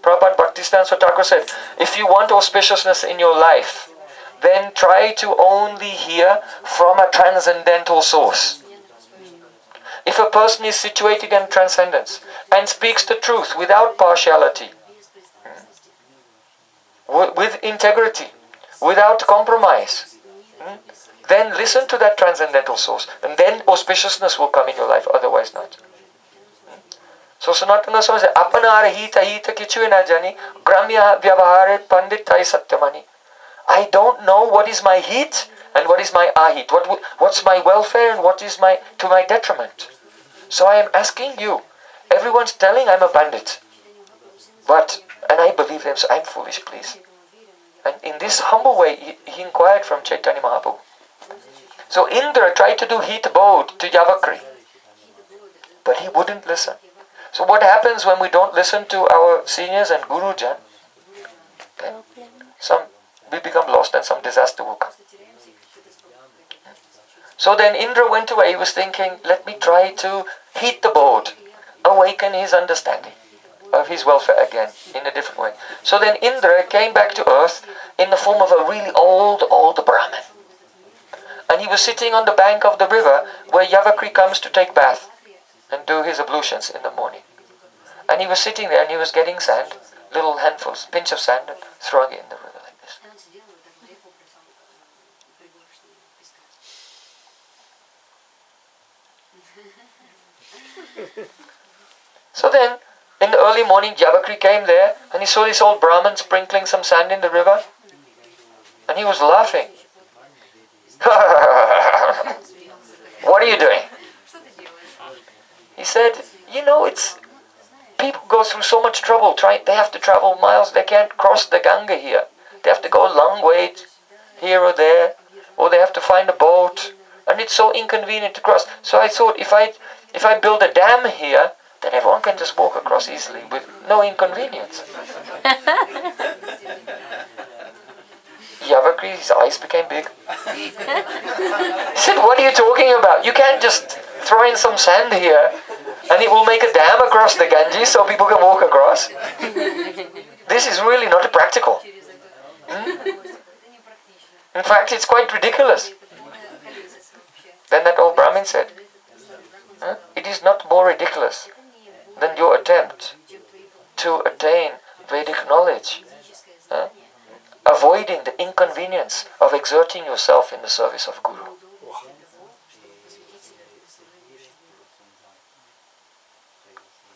Prabhupada Bhaktivedanta Thakur said, if you want auspiciousness in your life, then try to only hear from a transcendental source. If a person is situated in transcendence and speaks the truth without partiality, with integrity, without compromise, then listen to that transcendental source, and then auspiciousness will come in your life, otherwise not. So Sanatana Goswami says, Apanara hita hita kichu na jani, gramya vyavahare pandit tai satyamani. I don't know what is my heat and what is my ahit. What's my welfare and what is to my detriment. So I am asking you. Everyone's telling I'm a bandit. And I believe them, so I'm foolish, please. And in this humble way, he inquired from Chaitanya Mahaprabhu. So Indra tried to do heat abode to Yavakri. But he wouldn't listen. So what happens when we don't listen to our seniors and Gurujan? Okay? We become lost and some disaster will come. So then Indra went away. He was thinking, let me try to heat the board, awaken his understanding of his welfare again in a different way. So then Indra came back to earth in the form of a really old Brahmin. And he was sitting on the bank of the river where Yavakri comes to take bath and do his ablutions in the morning. And he was sitting there and he was getting sand, little handfuls, pinch of sand, and throwing it in the river like this. So then, in the early morning, Yavakri came there and he saw this old Brahmin sprinkling some sand in the river. And he was laughing. What are you doing? He said, people go through so much trouble. They have to travel miles. They can't cross the Ganga here. They have to go a long way here or there. Or they have to find a boat. And it's so inconvenient to cross. So I thought if I build a dam here, then everyone can just walk across easily with no inconvenience. Yavakri's eyes became big. He said, what are you talking about? You can't just throw in some sand here and it will make a dam across the Ganges so people can walk across. This is really not practical. In fact, it's quite ridiculous. Then that old Brahmin said, it is not more ridiculous than your attempt to attain Vedic knowledge, avoiding the inconvenience of exerting yourself in the service of Guru.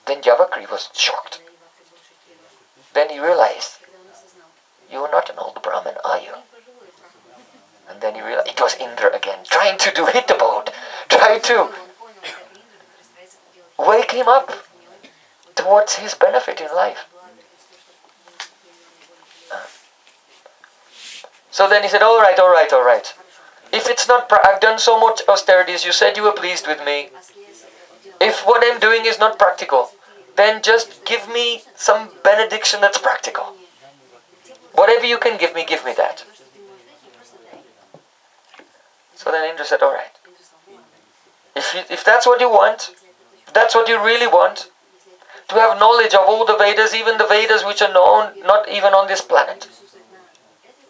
Then Yavakri was shocked. Then he realized, you are not an old Brahmin, are you? And then he realized it was Indra again, trying to hit the boat, trying to wake him up towards his benefit in life. So then he said, all right. If it's not, I've done so much austerities, you said you were pleased with me. If what I'm doing is not practical, then just give me some benediction that's practical. Whatever you can give me that. So then Indra said, all right. If that's what you want, if that's what you really want, to have knowledge of all the Vedas, even the Vedas which are known not even on this planet,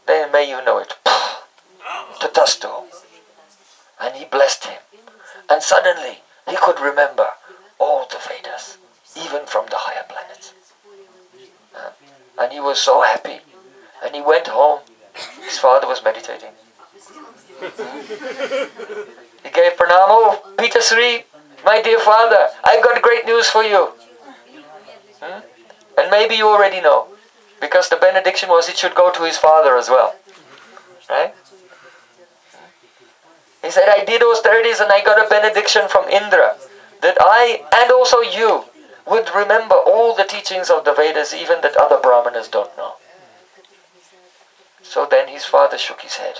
then may you know it. Tatastu. And he blessed him. And suddenly he could remember all the Vedas, even from the higher planets. And he was so happy. And he went home. His father was meditating. He gave pranam. Oh, Peter Sri, my dear father, I've got great news for you. And maybe you already know, because the benediction was it should go to his father as well. Right? He said, I did austerities and I got a benediction from Indra that I and also you would remember all the teachings of the Vedas, even that other Brahmanas don't know. So then his father shook his head.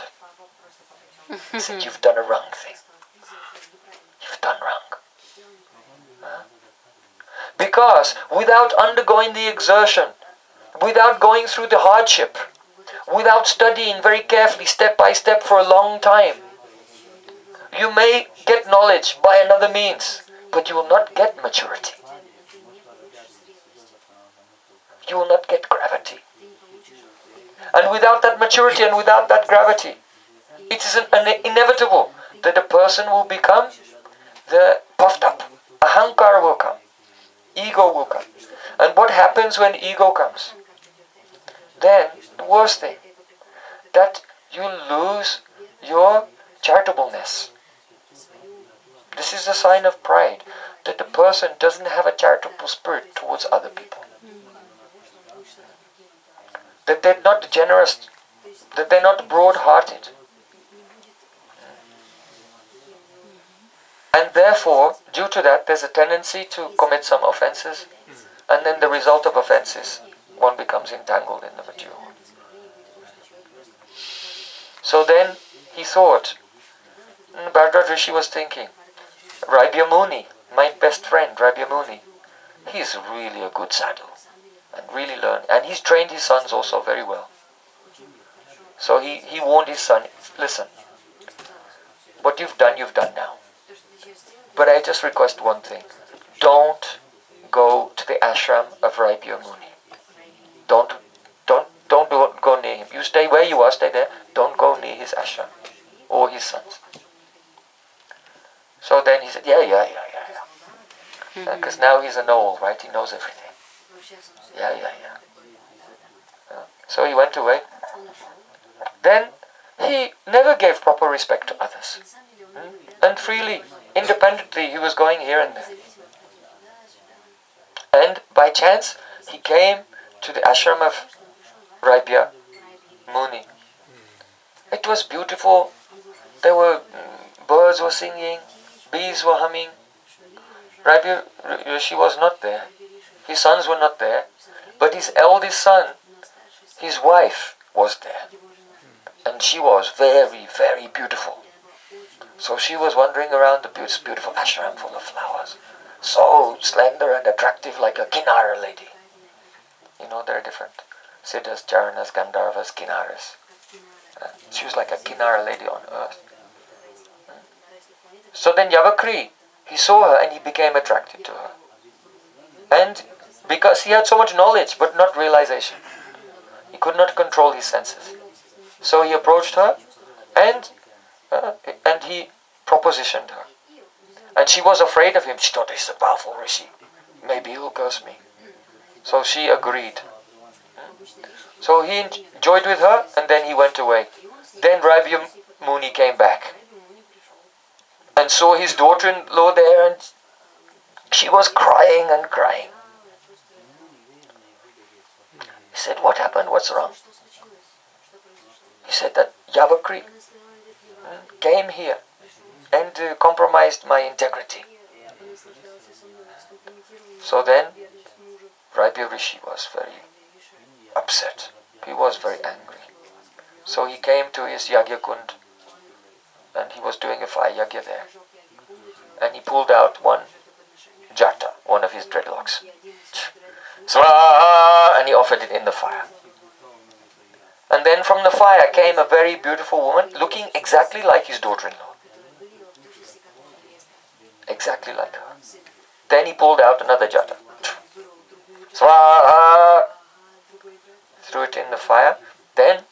He said, you've done a wrong thing. You've done wrong. Because without undergoing the exertion, without going through the hardship, without studying very carefully, step by step for a long time, you may get knowledge by another means, but you will not get maturity. You will not get gravity. And without that maturity and without that gravity, it is inevitable that a person will become the puffed up. Ahankara will come. Ego will come. And what happens when ego comes? Then, the worst thing, that you lose your charitableness. This is a sign of pride, that the person doesn't have a charitable spirit towards other people. That they're not generous, that they're not broad-hearted. And therefore, due to that, there's a tendency to commit some offenses, and then the result of offenses, one becomes entangled in the material world. So then he thought, Bharata Rishi was thinking, Raibya Muni, my best friend Raibya Muni, he's really a good sadhu and really learned, and he's trained his sons also very well. So he warned his son, listen, what you've done now. But I just request one thing. Don't go to the ashram of Raibya Muni. Don't go near him. You stay where you are, stay there. Don't go near his ashram or his sons. So then he said, yeah. Because now he's a know-all, right? He knows everything. Yeah. So he went away. Then he never gave proper respect to others. And freely, independently, he was going here and there. And by chance, he came to the ashram of Raibya Muni. It was beautiful. There were birds were singing, bees were humming. Raibya Rishi was not there. His sons were not there. But his eldest son, his wife, was there. And she was very, very beautiful. So she was wandering around the beautiful ashram full of flowers. So slender and attractive like a Kinara lady. You know, there are different Siddhas, Charanas, Gandharvas, Kinaras. She was like a Kinara lady on earth. So then Yavakri, he saw her and he became attracted to her. And because he had so much knowledge but not realization, he could not control his senses. So he approached her and he propositioned her. And she was afraid of him. She thought, he's a powerful rishi. Maybe he'll curse me. So she agreed. So he enjoyed with her and then he went away. Then Raibya Muni came back and saw his daughter-in-law there, and she was crying and crying. He said, what happened? What's wrong? He said that Yavakri, came here and compromised my integrity. So then Raibya Rishi was very upset. He was very angry. So he came to his Yagya Kund and he was doing a fire yagya there. And he pulled out one jata, one of his dreadlocks. Swaha! And he offered it in the fire. And then from the fire came a very beautiful woman looking exactly like his daughter-in-law. Exactly like her. Then he pulled out another jata. Swaha! Threw it in the fire. Then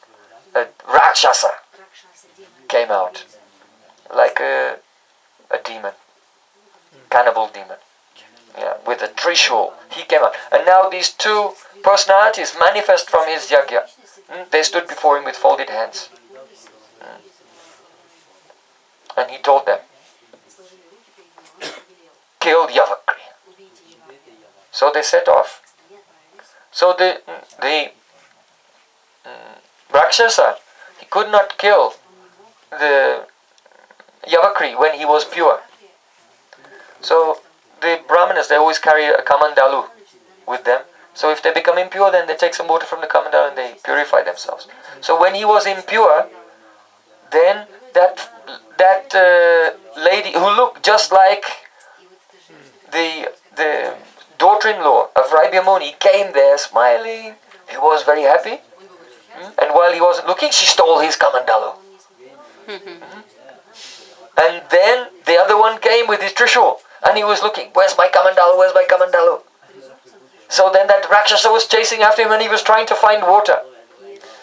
a Rakshasa came out like a demon, cannibal demon. Yeah, with a trishul, he came out. And now these two personalities manifest from his yagya. They stood before him with folded hands. And he told them, kill Yavakri. So they set off. So the Rakshasa, he could not kill the Yavakri when he was pure. So the Brahmanas, they always carry a kamandalu with them. So if they become impure, then they take some water from the kamandalu and they purify themselves. So when he was impure, then that lady who looked just like the daughter-in-law of Raibya Muni came there smiling. He was very happy. And while he wasn't looking, she stole his kamandalu. And then the other one came with his trishul. And he was looking, where's my kamandalu, where's my kamandalu? So then that Rakshasa was chasing after him and he was trying to find water.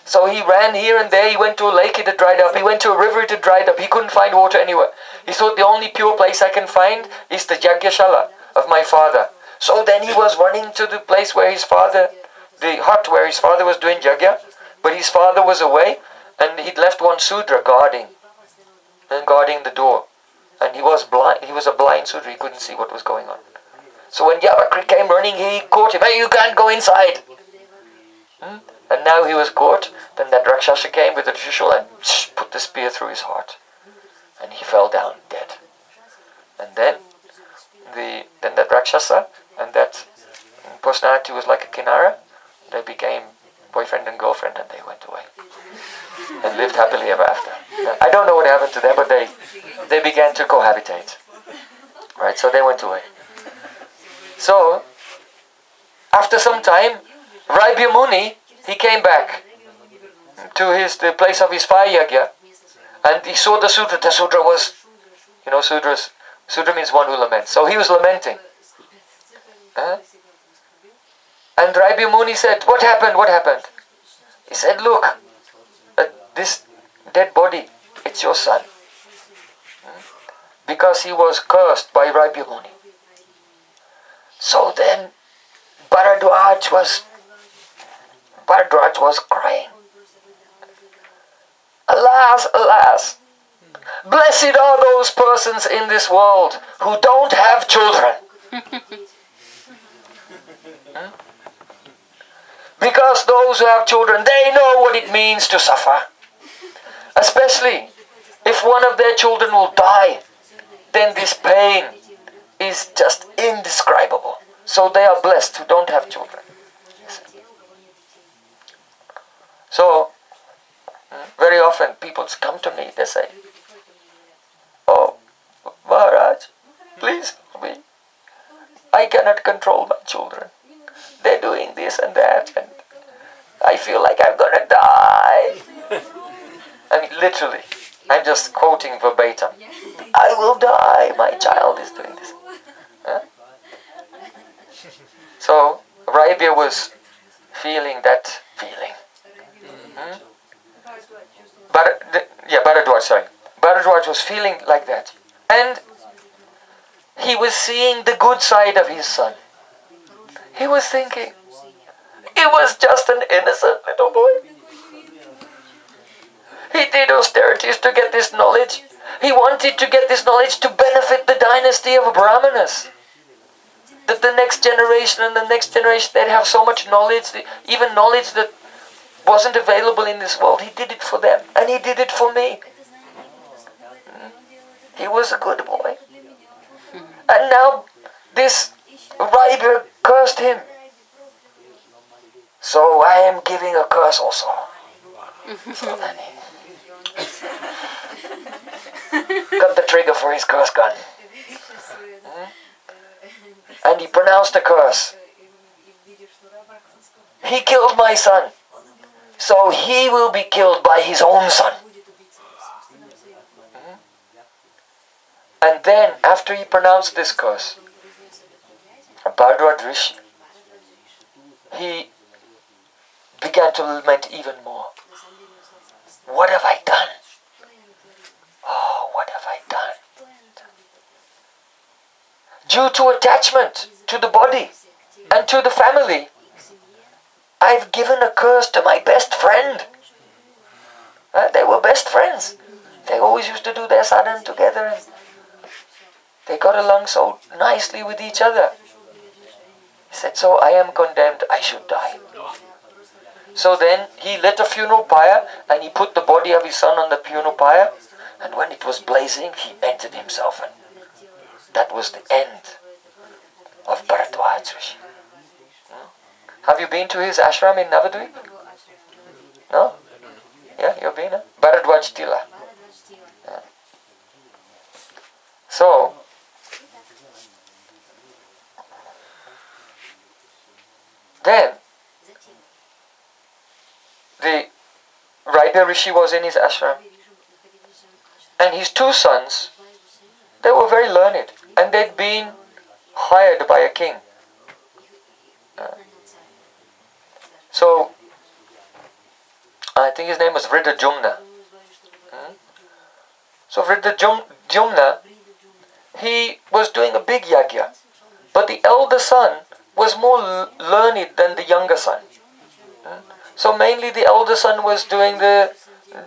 So he ran here and there, he went to a lake, it had dried up. He went to a river, it had dried up. He couldn't find water anywhere. He thought the only pure place I can find is the Yagyashala of my father. So then he was running to the place where his father, the hut where his father was doing Yagya. But his father was away and he'd left one Sudra guarding the door. And he was blind. He was a blind Sudra. He couldn't see what was going on. So when Yavakri came running, he caught him. Hey, you can't go inside. And now he was caught. Then that Rakshasa came with the trishul and put the spear through his heart. And he fell down dead. And then that Rakshasa and that personality was like a Kinara. They became boyfriend and girlfriend and they went away. And lived happily ever after. I don't know what happened to them, but they began to cohabitate. Right, so they went away. So, after some time, Raibya Muni, he came back to the place of his fire yagya, and he saw the Sudra. The Sudra was, Sudra means one who laments. So he was lamenting. And Raibya Muni said, what happened? What happened? He said, look, this dead body, it's your son. Because he was cursed by Raibya Muni. So then Bharadwaj was crying. Alas, alas, blessed are those persons in this world who don't have children. Because those who have children, they know what it means to suffer. Especially if one of their children will die, then this pain is just indescribable. So they are blessed who don't have children. So, very often people come to me, they say, oh, Maharaj, please help me. I cannot control my children. They're doing this and that, and I feel like I'm gonna die. I mean, literally, I'm just quoting verbatim. I will die, my child is doing this. So, Raibya was feeling that feeling. Bharadwaj was feeling like that. And he was seeing the good side of his son. He was thinking, he was just an innocent little boy. He did austerities to get this knowledge. He wanted to get this knowledge to benefit the dynasty of Brahmanas. That the next generation and the next generation, they'd have so much knowledge, even knowledge that wasn't available in this world. He did it for them, and he did it for me. He was a good boy. And now this Riber cursed him. So I am giving a curse also. So then he got the trigger for his curse gun. And he pronounced a curse. He killed my son. So he will be killed by his own son. And then, after he pronounced this curse, Bhardwaj Rishi, he began to lament even more. What have I done? Oh, what have I done? Due to attachment to the body and to the family, I've given a curse to my best friend. They were best friends. They always used to do their sadhana together. And they got along so nicely with each other. He said, so I am condemned, I should die. So then he lit a funeral pyre and he put the body of his son on the funeral pyre, and when it was blazing, he entered himself, and that was the end of Bharadwaj Rishi. Have you been to his ashram in Navadvip? No? Yeah, you've been? Bharadwaj Tila. Yeah. So, then, the Rider Rishi was in his ashram, and his two sons, they were very learned, and they'd been hired by a king. So, I think his name was Vriddha-Jumna. So Vriddha-Jumna, he was doing a big yagya, but the elder son was more learned than the younger son. So mainly the elder son was doing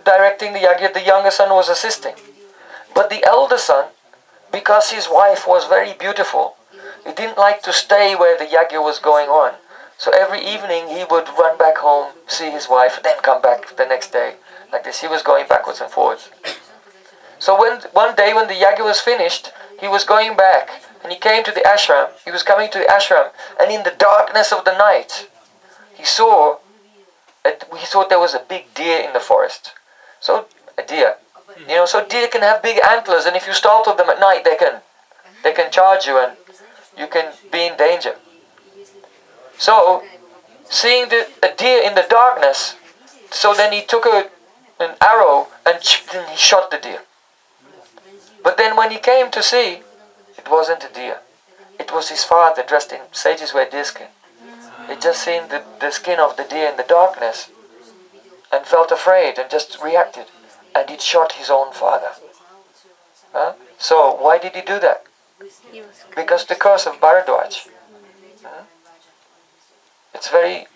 directing the yagya, the younger son was assisting. But the elder son, because his wife was very beautiful, he didn't like to stay where the yagya was going on. So every evening he would run back home, see his wife, then come back the next day. Like this, he was going backwards and forwards. So one day when the yagya was finished, he was going back, and he came to the ashram. He was coming to the ashram, and in the darkness of the night, he thought there was a big deer in the forest. So a deer, so deer can have big antlers, and if you startle them at night, they can charge you, and you can be in danger. So, seeing a deer in the darkness, so then he took an arrow and he shot the deer. But then when he came to see, it wasn't a deer. It was his father dressed in sages wear deer skin. He just seen the skin of the deer in the darkness and felt afraid and just reacted. And it shot his own father. So why did he do that? Because the curse of Bharadwaj. It's very,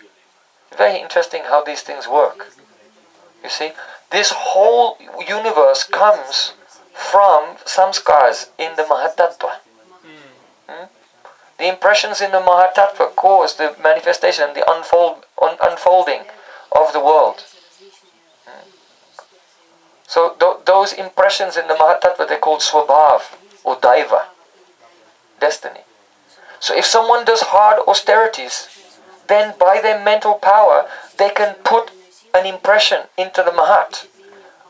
very interesting how these things work. You see, this whole universe comes from samskars in the Mahatattva. The impressions in the Mahatattva cause the manifestation and the unfolding of the world. So those impressions in the Mahatattva, they're called Swabhav or Daiva, destiny. So if someone does hard austerities, then by their mental power, they can put an impression into the Mahat,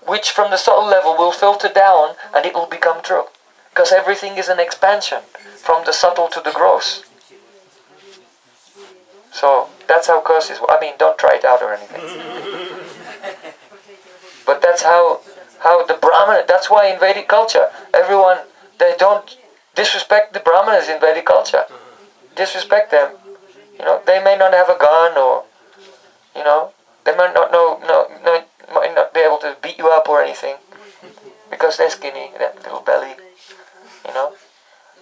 which from the subtle level will filter down and it will become true. Because everything is an expansion from the subtle to the gross. So that's how curses work. I mean, don't try it out or anything. But that's how the Brahmana, that's why in Vedic culture, everyone, they don't disrespect the Brahmanas in Vedic culture. Disrespect them. They may not have a gun, or, they might might not be able to beat you up or anything, because they're skinny, that little belly,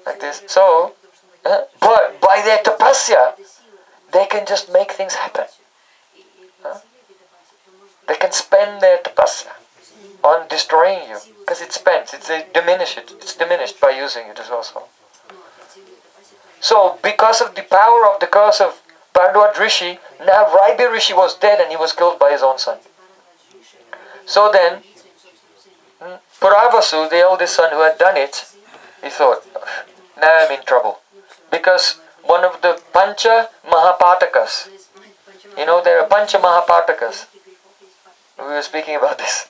like this. So, but by their tapasya, they can just make things happen. They can spend their tapasya on destroying you, because it's spent, it's diminished by using it as also. So, because of the power of the curse of Bharadwaj Rishi, now Riber Rishi was dead and he was killed by his own son. So then, Puravasu, the eldest son who had done it, he thought, now I'm in trouble. Because one of the Pancha Mahapatakas, there are Pancha Mahapatakas. We were speaking about this.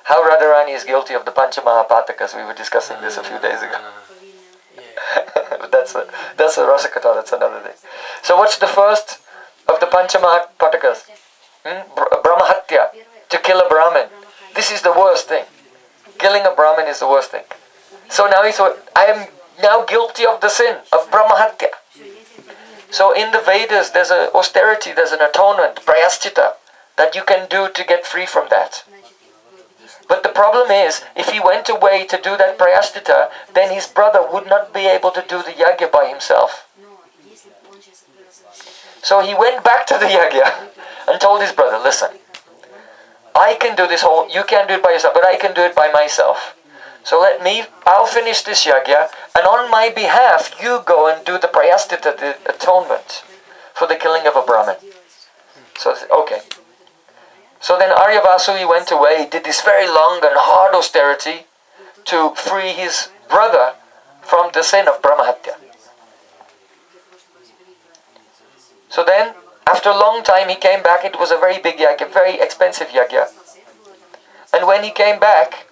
How Radharani is guilty of the Pancha Mahapatakas. We were discussing this a few days ago. But that's a Rasakatha, that's another thing. So what's the first of the Pancha Mahapatakas? Brahmahatya, to kill a Brahmin. This is the worst thing. Killing a Brahmin is the worst thing. So now he thought, I am now guilty of the sin of Brahmahatya. So in the Vedas, there's an austerity, there's an atonement, prayaschita, that you can do to get free from that. But the problem is, if he went away to do that prayaschita, then his brother would not be able to do the yagya by himself. So he went back to the yagya and told his brother, listen, I can do this whole, you can't do it by yourself, but I can do it by myself. So I'll finish this yagya, and on my behalf, you go and do the prayaschita, the atonement, for the killing of a Brahmin. So, okay. So then Aryavasu, went away, did this very long and hard austerity to free his brother from the sin of Brahmahatya. So then, after a long time, he came back. It was a very big yagya, very expensive yagya. And when he came back,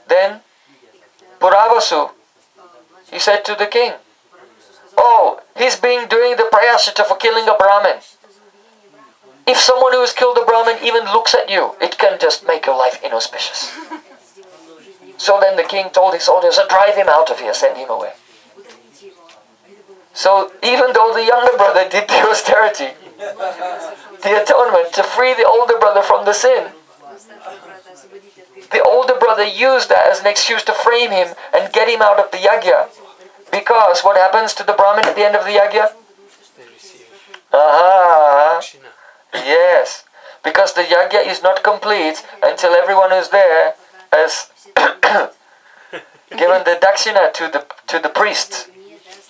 then Puravasu, he said to the king, oh, he's been doing the prayaschita for killing a Brahmin. If someone who has killed a Brahmin even looks at you, it can just make your life inauspicious. So then the king told his soldiers, drive him out of here, send him away. So even though the younger brother did the austerity, the atonement to free the older brother from the sin, the older brother used that as an excuse to frame him and get him out of the yagya. Because what happens to the Brahmin at the end of the yagya? Aha! Yes. Because the yagya is not complete until everyone who's there has given the dakshina to the priest.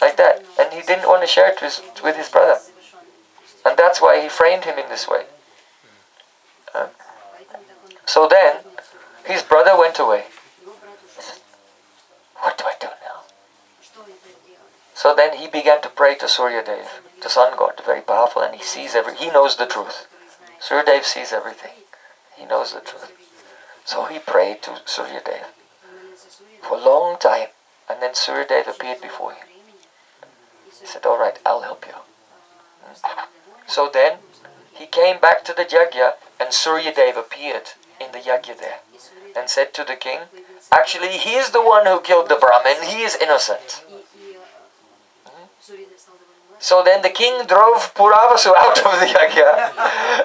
Like that. And he didn't want to share it with his brother. And that's why he framed him in this way. So then, his brother went away. What do I do now? So then he began to pray to Suryadev, the sun god, very powerful, and he knows the truth. Suryadev sees everything. He knows the truth. So he prayed to Suryadev for a long time, and then Suryadev appeared before him. He said, all right, I'll help you. So then he came back to the yagya, and Suryadev appeared in the yagya there and said to the king, actually he is the one who killed the Brahmin, he is innocent. So then the king drove Puravasu out of the yagya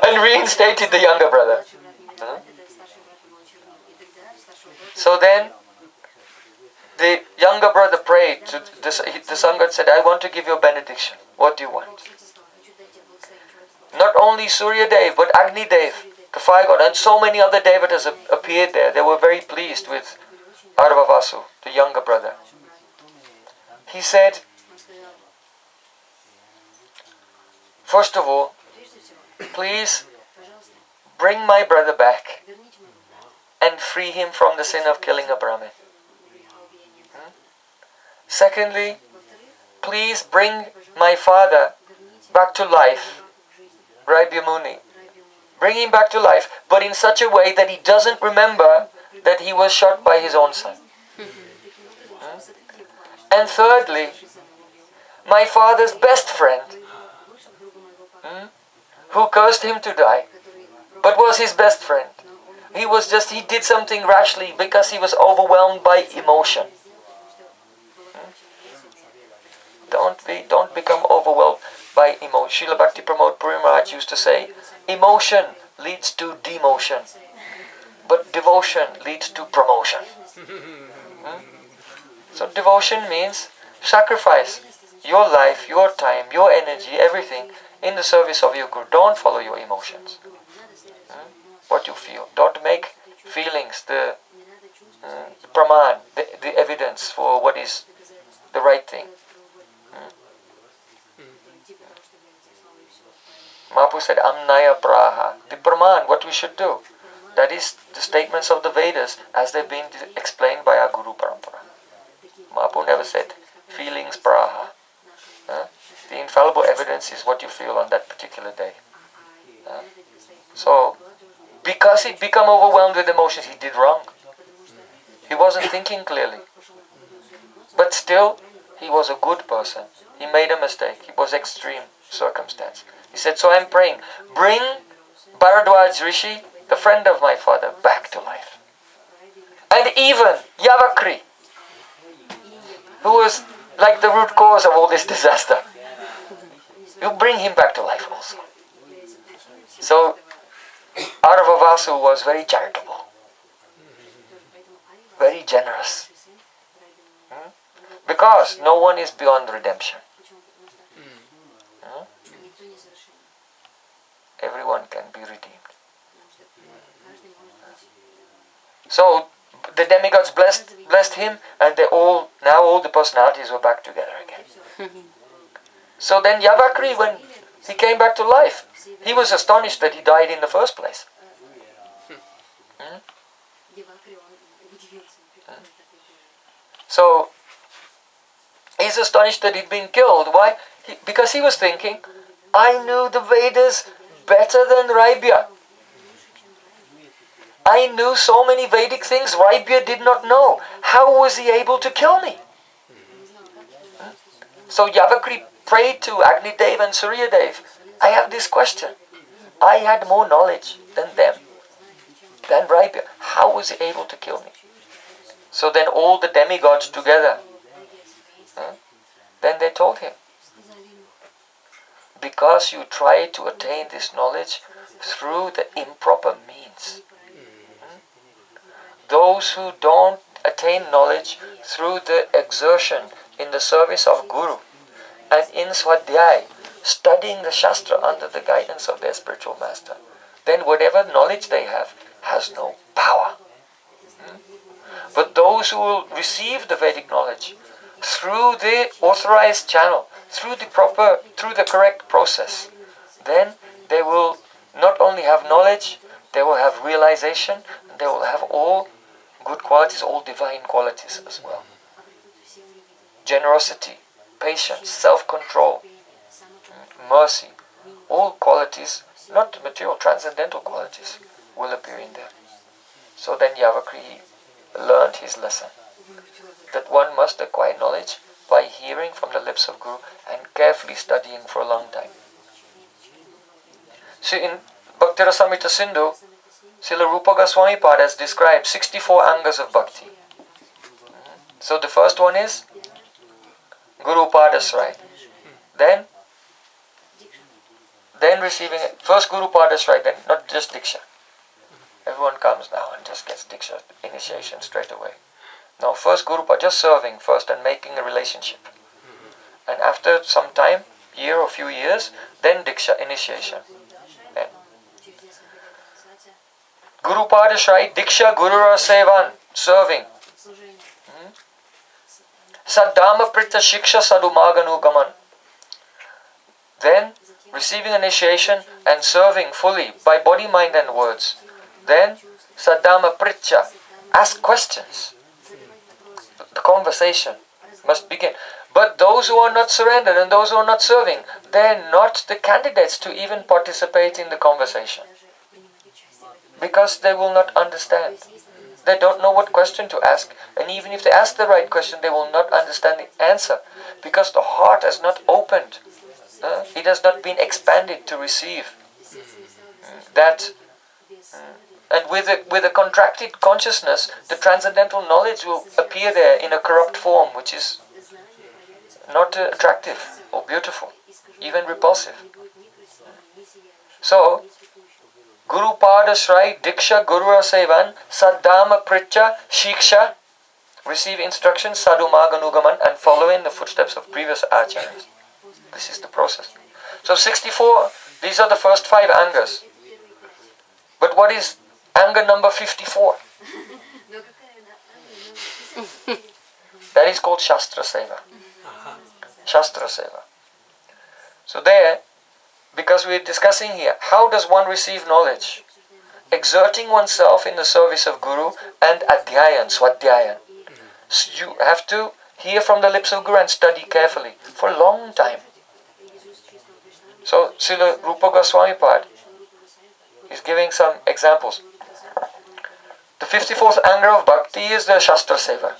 and reinstated the younger brother. So then the younger brother prayed to the sun god, said, I want to give you a benediction. What do you want? Not only Suryadev, but Agnidev, the fire god, and so many other devatas appeared there. They were very pleased with Arvavasu, the younger brother. He said, first of all, please bring my brother back and free him from the sin of killing a Brahmin. Secondly, please bring my father back to life, Raibya Muni. Bring him back to life, but in such a way that he doesn't remember that he was shot by his own son. And thirdly, my father's best friend, who cursed him to die, but was his best friend. He did something rashly because he was overwhelmed by emotion. Don't become overwhelmed by emotion. Srila Bhakti Pramod Puri Maharaj used to say, emotion leads to demotion, but devotion leads to promotion. So devotion means sacrifice your life, your time, your energy, everything in the service of your Guru. Don't follow your emotions. What you feel. Don't make feelings the praman, the evidence for what is the right thing. Mahaprabhu said, Amnaya Praha, the praman, what we should do. That is the statements of the Vedas as they've been explained by our Guru Parampara. Mahaprabhu never said feelings praha. The infallible evidence is what you feel on that particular day. So, because he'd become overwhelmed with emotions, he did wrong. He wasn't thinking clearly. But still, he was a good person. He made a mistake. It was extreme circumstance. He said, so I'm praying, bring Bharadwaj Rishi, the friend of my father, back to life. And even Yavakri, who was like the root cause of all this disaster, you bring him back to life also. So, Aravavasu was very charitable, very generous. Because no one is beyond redemption. Everyone can be redeemed. So the demigods blessed him, and all the personalities were back together again. So then Yavakri, when he came back to life, he was astonished that he died in the first place. So he's astonished that he'd been killed. Why? Because he was thinking, I knew the Vedas better than Raibhya. I knew so many Vedic things Raibhya did not know. How was he able to kill me? So Yavakri prayed to Agnidev and Suryadev. I have this question. I had more knowledge than them, than Raibhya. How was he able to kill me? So then all the demigods together, then they told him, because you try to attain this knowledge through the improper means. Those who don't attain knowledge through the exertion in the service of Guru and in Swadhyay, studying the Shastra under the guidance of their spiritual master, then whatever knowledge they have has no power. But those who will receive the Vedic knowledge through the authorized channel, through the correct process, then they will not only have knowledge, they will have realization, and they will have all good qualities, all divine qualities as well. Generosity, patience, self-control, mercy, all qualities, not material, transcendental qualities, will appear in them. So then Yavakri learned his lesson, that one must acquire knowledge by hearing from the lips of Guru and carefully studying for a long time. So in Bhakti Rasamrita Sindhu, Srila Rupa Goswami Pad has described 64 angas of bhakti. So the first one is Guru Padasrai. Then receiving it. First Guru Padasrai, then not just Diksha. Everyone comes now and just gets Diksha, initiation straight away. No, first Guru Padasrai, just serving first and making a relationship. And after some time, year or few years, then Diksha, initiation. Then Guru Padasrai, Diksha, Gurura Sevan, serving. Saddhama Prita Shiksha Sadumaganu Gaman. Then receiving initiation and serving fully by body, mind and words. Then Saddhama Pritcha, ask questions. The conversation must begin. But those who are not surrendered and those who are not serving, they're not the candidates to even participate in the conversation. Because they will not understand. They don't know what question to ask. And even if they ask the right question, they will not understand the answer. Because the heart has not opened. It has not been expanded to receive that. And with a contracted consciousness, the transcendental knowledge will appear there in a corrupt form, which is not attractive or beautiful, even repulsive. So, Guru Padasrai, Diksha, Gurura Sevan, Saddhama Pritcha, Shiksha, receive instructions, Sadhumaganugaman, and follow in the footsteps of previous acharyas. This is the process. So 64, these are the first 5 angas. But what is anga number 54? That is called Shastra Seva. Shastra Seva. So there, because we're discussing here, how does one receive knowledge? exerting oneself in the service of Guru, and adhyayan, swadhyayan. So you have to hear from the lips of Guru and study carefully for a long time. So Srila Rupa Goswami Pad is giving some examples. The 54th anga of bhakti is the Shastra Seva.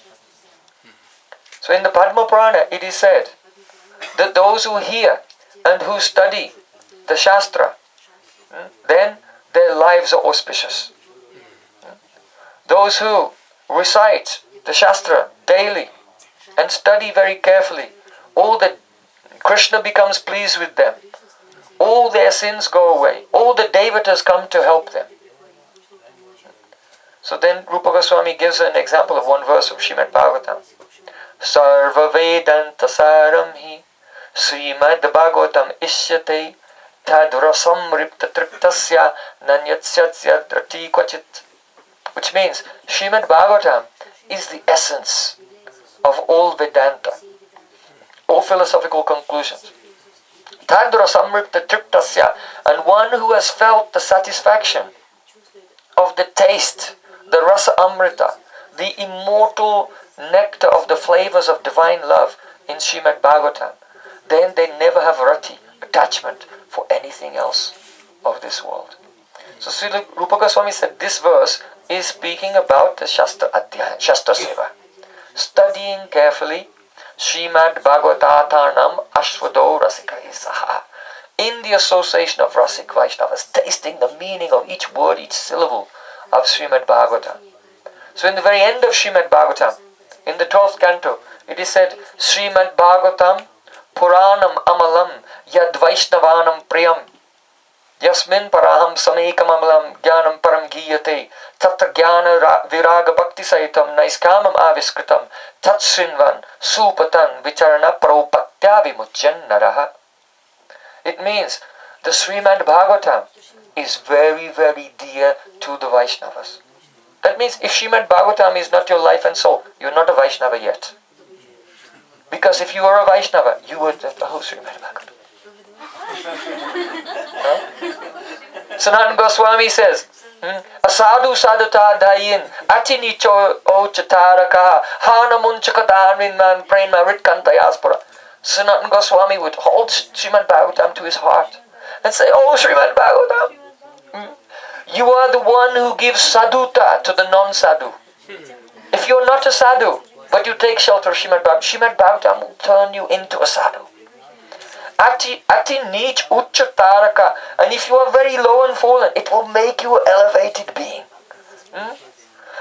So in the Padma Purana it is said that those who hear and who study the Shastra, then their lives are auspicious. Those who recite the Shastra daily and study very carefully, all the Krishna becomes pleased with them. All their sins go away. All the devatas come to help them. So then Rupa Goswami gives an example of one verse of Srimad Bhagavatam. Sarva Vedanta Saram hi Srimad Bhagavatam Ishyate Tadurasam Ripta Triptasya Nanyatsyat Rati Kvachit. Which means Srimad Bhagavatam is the essence of all Vedanta, all philosophical conclusions. Tadra samripta triptasya, and one who has felt the satisfaction of the taste, the rasa amrita, the immortal nectar of the flavors of divine love in Srimad Bhagavatam, then they never have rati, attachment for anything else of this world. So Srila Rupa Goswami said this verse is speaking about the Shastra Adhyaya, Shastra Seva. Studying carefully Srimad Bhagavatatharnam Ashvado Rasikai Saha. In the association of Rasik Vaishnavas, tasting the meaning of each word, each syllable of Srimad Bhagavatam. So in the very end of Srimad Bhagavatam, in the 12th canto, it is said, Srimad Bhagavatam Puranam Amalam Yad Vaishnavanam Priyam Yasmin Paraham Samekam Amalam Jnanam Param Giyate Tatra Jnana Viraga Bhakti Saitam Naiskamam Aviskritam Tatsrinvan Supatan Vicharana Prabhupatya Vimuchyan Naraha. It means the Srimad Bhagavatam is very, very dear to the Vaishnavas. That means if Srimad Bhagavatam is not your life and soul, you're not a Vaishnava yet. Because if you are a Vaishnava, you would have the whole Srimad Bhagavatam. Sanatana Goswami says, Asadu sadata dayin atinicho ochataraka hanamunchakadamin man prema ritkantayaspara. Sanatana Goswami would hold Srimad Bhagavatam to his heart and say, Oh Srimad Bhagavatam, you are the one who gives sadhuta to the non-sadhu. If you're not a sadhu, but you take shelter of Srimad Bhagavatam will turn you into a sadhu. Ati nich ucha taraka. And if you are very low and fallen, it will make you an elevated being.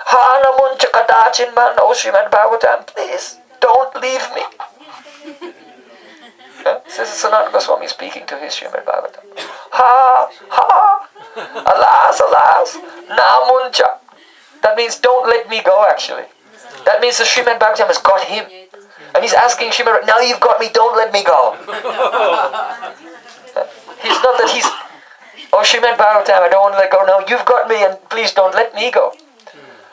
Hanamuncha kadachin man, oh Srimad Bhagavatam, please don't leave me. This is Sanatana Goswami speaking to his Srimad Bhagavatam. Alas, alas, namuncha. That means don't let me go actually. That means the Srimad Bhagavatam has got him. And he's asking Srimad, now you've got me, don't let me go. He's not that he's, oh Srimad Bhagavatam, I don't want to let go. No, you've got me and please don't let me go.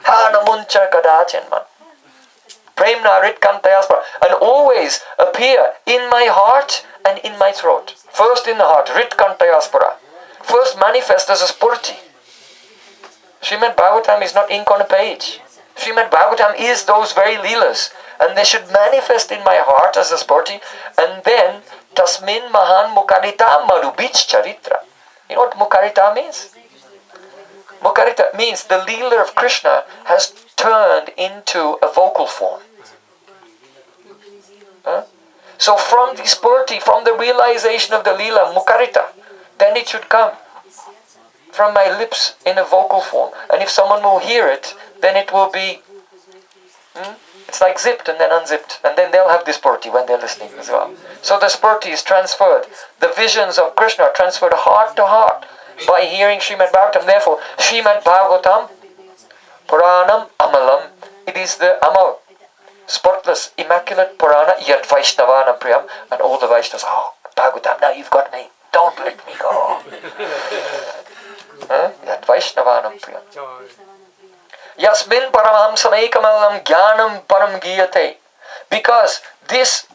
Hanamuncha kadachin man. Prem narit kantayaspa. And always appear in my heart and in my throat. First in the heart, rit kantayaspara. First manifest as a spurti. Srimad Bhagavatam is not ink on a page. Srimad Bhagavatam is those very leelas. And they should manifest in my heart as a spurti. And then, tasmin mahan mukarita marubich charitra. You know what mukarita means? Mukarita means the leela of Krishna has turned into a vocal form. So from the spurti, from the realization of the leela, mukarita, then it should come from my lips in a vocal form. And if someone will hear it, then it will be, it's like zipped and then unzipped. And then they'll have this spurti when they're listening as well. So the spurti is transferred. The visions of Krishna are transferred heart to heart by hearing Srimad Bhagavatam. Therefore, Srimad Bhagavatam, Puranam Amalam, it is the Amal, spotless, immaculate Purana, Yad Vaishnavanam Priyam, and all the Vaishnavas, oh, Bhagavatam, now you've got me, don't let me go. Yad Vaishnavanam Priyam. Yasmin Paramaham Samekamalam Jnanam Param Giyate. Because this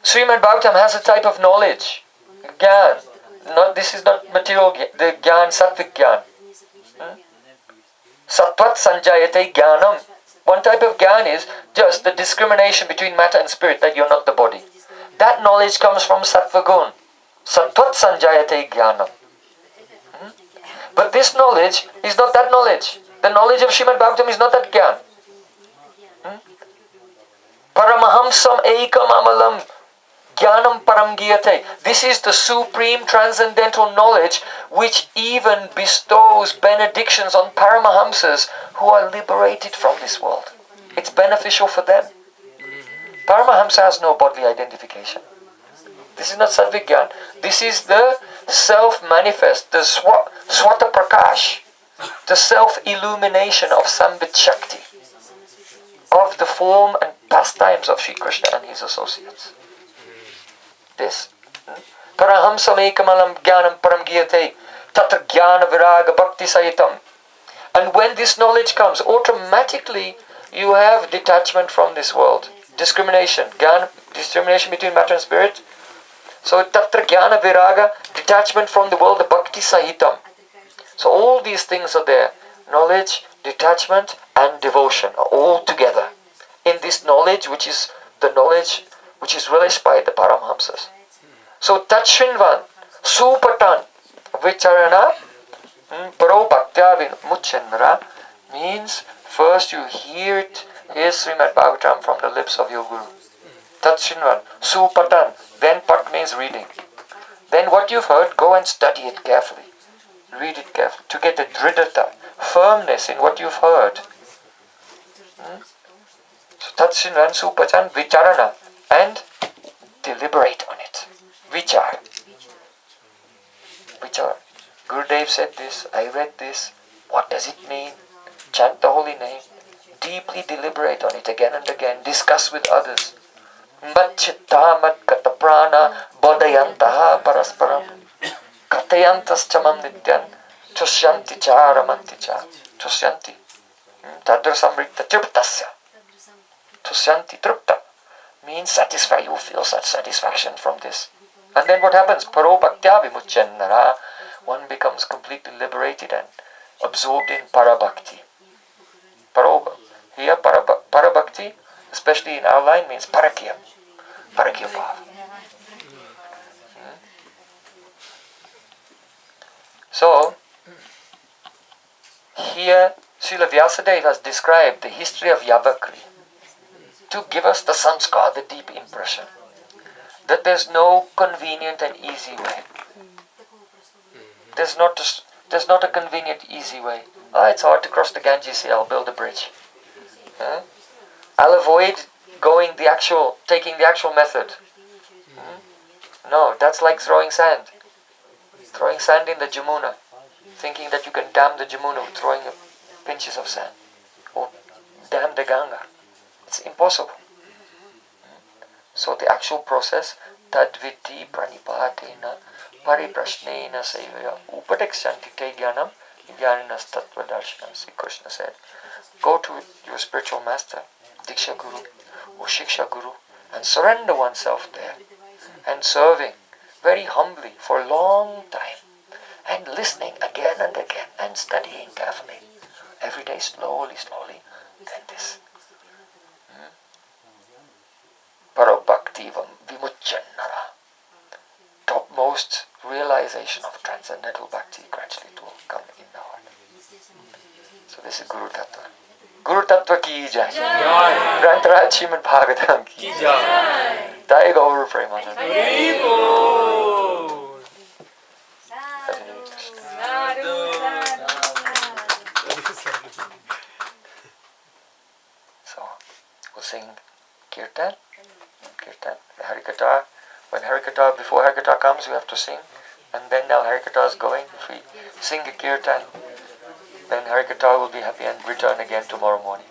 Srimad Bhagavatam has a type of knowledge, Gyan. This is not material, the Gyan, Sattvic Gyan. Sattvat sanjayate jnanam. One type of jnana is just the discrimination between matter and spirit, that you're not the body. That knowledge comes from sattva gun. Sattvat sanjayate jnanam. But this knowledge is not that knowledge. The knowledge of Srimad Bhagavatam is not that jnana. Paramahamsam ekam amalam jnanam param giyate. This is the supreme transcendental knowledge which even bestows benedictions on Paramahamsas who are liberated from this world. It's beneficial for them. Paramahamsa has no bodily identification. This is not Sattvic Jnana. This is the self-manifest, the Swata Prakash, the self-illumination of Sambit Shakti, of the form and pastimes of Sri Krishna and his associates. This. Parahamsam ekamalam jnanam param giyate tatra jnana viraga bhakti sahitam. And when this knowledge comes, automatically you have detachment from this world. Discrimination. Jnana, discrimination between matter and spirit. So tatra jnana viraga, detachment from the world, the bhakti sahitam. So all these things are there. Knowledge, detachment and devotion are all together in this knowledge, which is the knowledge which is relished by the Paramhamsas. So Tachrinvan, Supatan, Vicharana, Pro Bhaktya Vimuchendra means first you hear it, hear Srimad Bhagavatam from the lips of your Guru. Tachrinvan, Supatan, then Pat means reading. Then what you've heard, go and study it carefully. Read it carefully to get a dridata, firmness in what you've heard. So Tachrinvan, Supatan, Vicharana, and deliberate on it. Vichar. Vichar. Gurudev said this, I read this, what does it mean? Chant the holy name. Deeply deliberate on it again and again. Discuss with others. Mat chitta mat kata prana bodayantaha parasparam katayantas chamam nityan tushyanti charamanti cha tushyanti tadra samrita triptasya tushyanti tripta means satisfy, you feel such satisfaction from this. And then what happens? Paro bhaktya vimuchyannara. One becomes completely liberated and absorbed in parabhakti. Here parabhakti, especially in our line, means parakya. Parakya bhava. So, here Srila Vyasadeva has described the history of Yavakri to give us the sanskar, the deep impression that there's no convenient and easy way. There's not a convenient, easy way. It's hard to cross the Ganges here, I'll build a bridge. I'll avoid taking the actual method. No, that's like throwing sand. Throwing sand in the Jamuna, thinking that you can dam the Jamuna with throwing pinches of sand. Or dam the Ganga. It's impossible. So the actual process, tadviti pranipatena pariprashnena sevaya upadekshanti te jnanam jnaninas tattva darshanam. Sri Krishna said, go to your spiritual master, Diksha Guru or Shiksha Guru, and surrender oneself there, and serving very humbly for a long time, and listening again and again, and studying carefully. Every day, slowly, then this. Parabhaktivam vimuchyannara. Topmost realization of transcendental bhakti gradually it will come in the heart. So this is Guru-Tattva. Guru-Tattva ki jai. Grantaraj Srimad Bhagavatam ki jai. Jai Gaur Premanand. So we'll sing Kirtan, Harikatha. When Harikatha, before Harikatha comes, we have to sing. And then now Harikatha is going. If we sing a Kirtan, then Harikatha will be happy and return again tomorrow morning.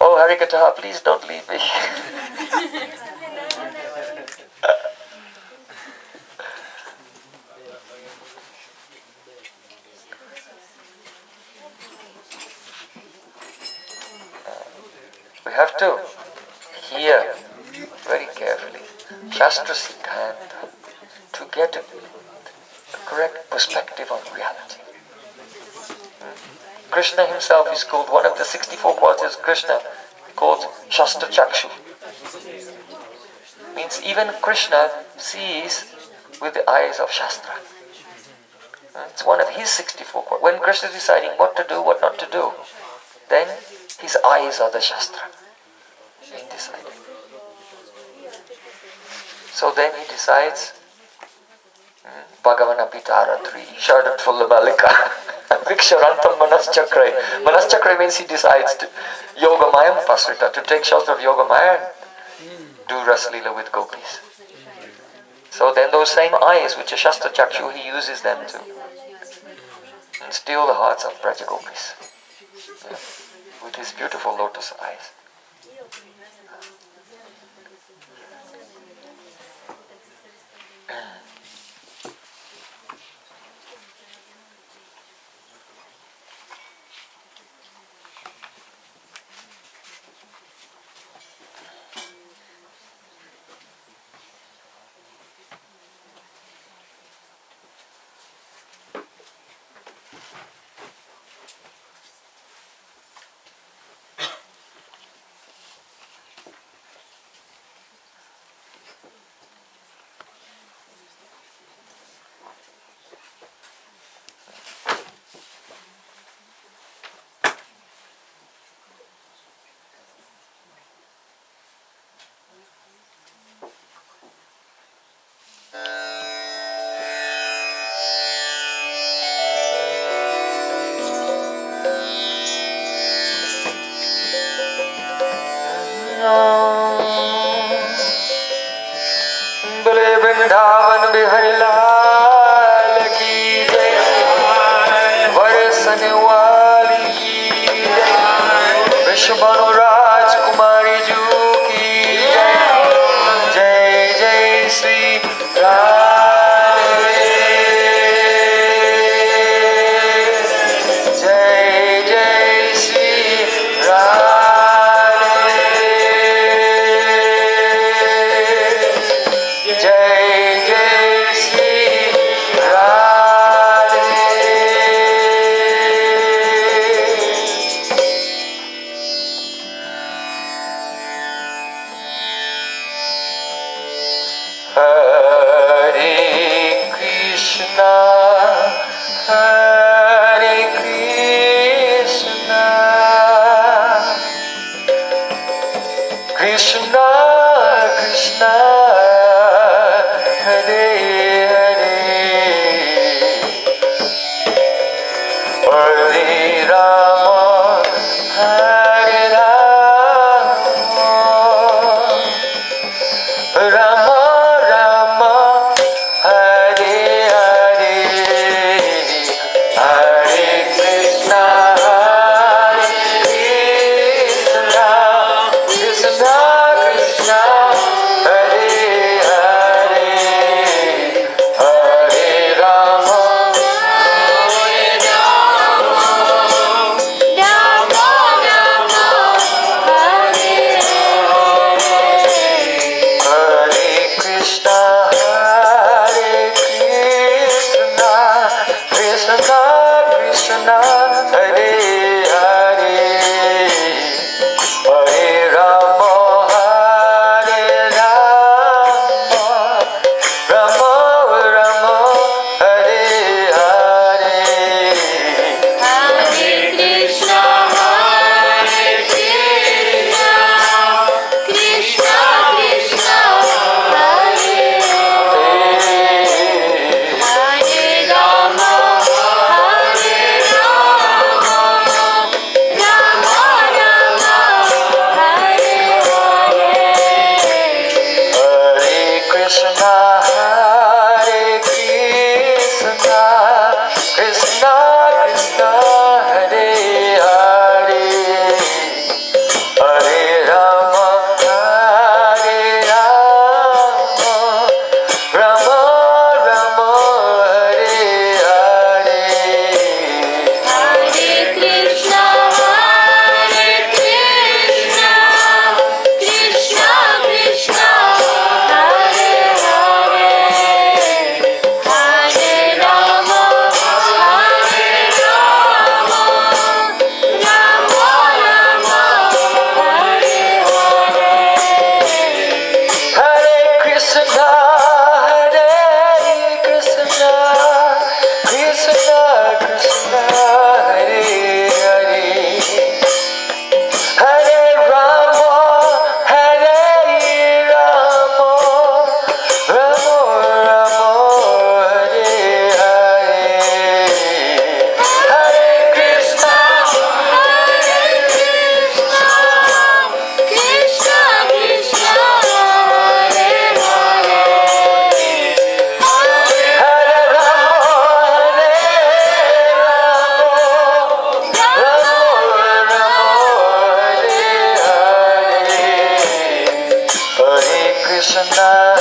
Oh Harikatha, please don't leave me. We have to hear very carefully. Shastra Siddhanta, to get a correct perspective on reality. Krishna himself is called, one of the 64 qualities of Krishna, called Shastra Chakshu. Means even Krishna sees with the eyes of Shastra. It's one of his 64 qualities. When Krishna is deciding what to do, what not to do, then his eyes are the Shastra in deciding. So then he decides, Bhagavana Pitara 3, Sharat Fullabalika, Viksharantam Manaschakra. Manaschakra means he decides to Yogamayam Pasrita, to take shelter of Yogamaya and do Raslila with gopis. So then those same eyes, which are Shastra Chakshu, he uses them to instill the hearts of Braja gopis with his beautiful lotus eyes. Bale Vrindavan Bihari Lal ki jai, Varsan wali ki jai, Vishwabhanu Raj Kumari Ju ki jai, Jai Jai Sri Radhe, Jai Jai Sri Radhe. Krishna Prasanna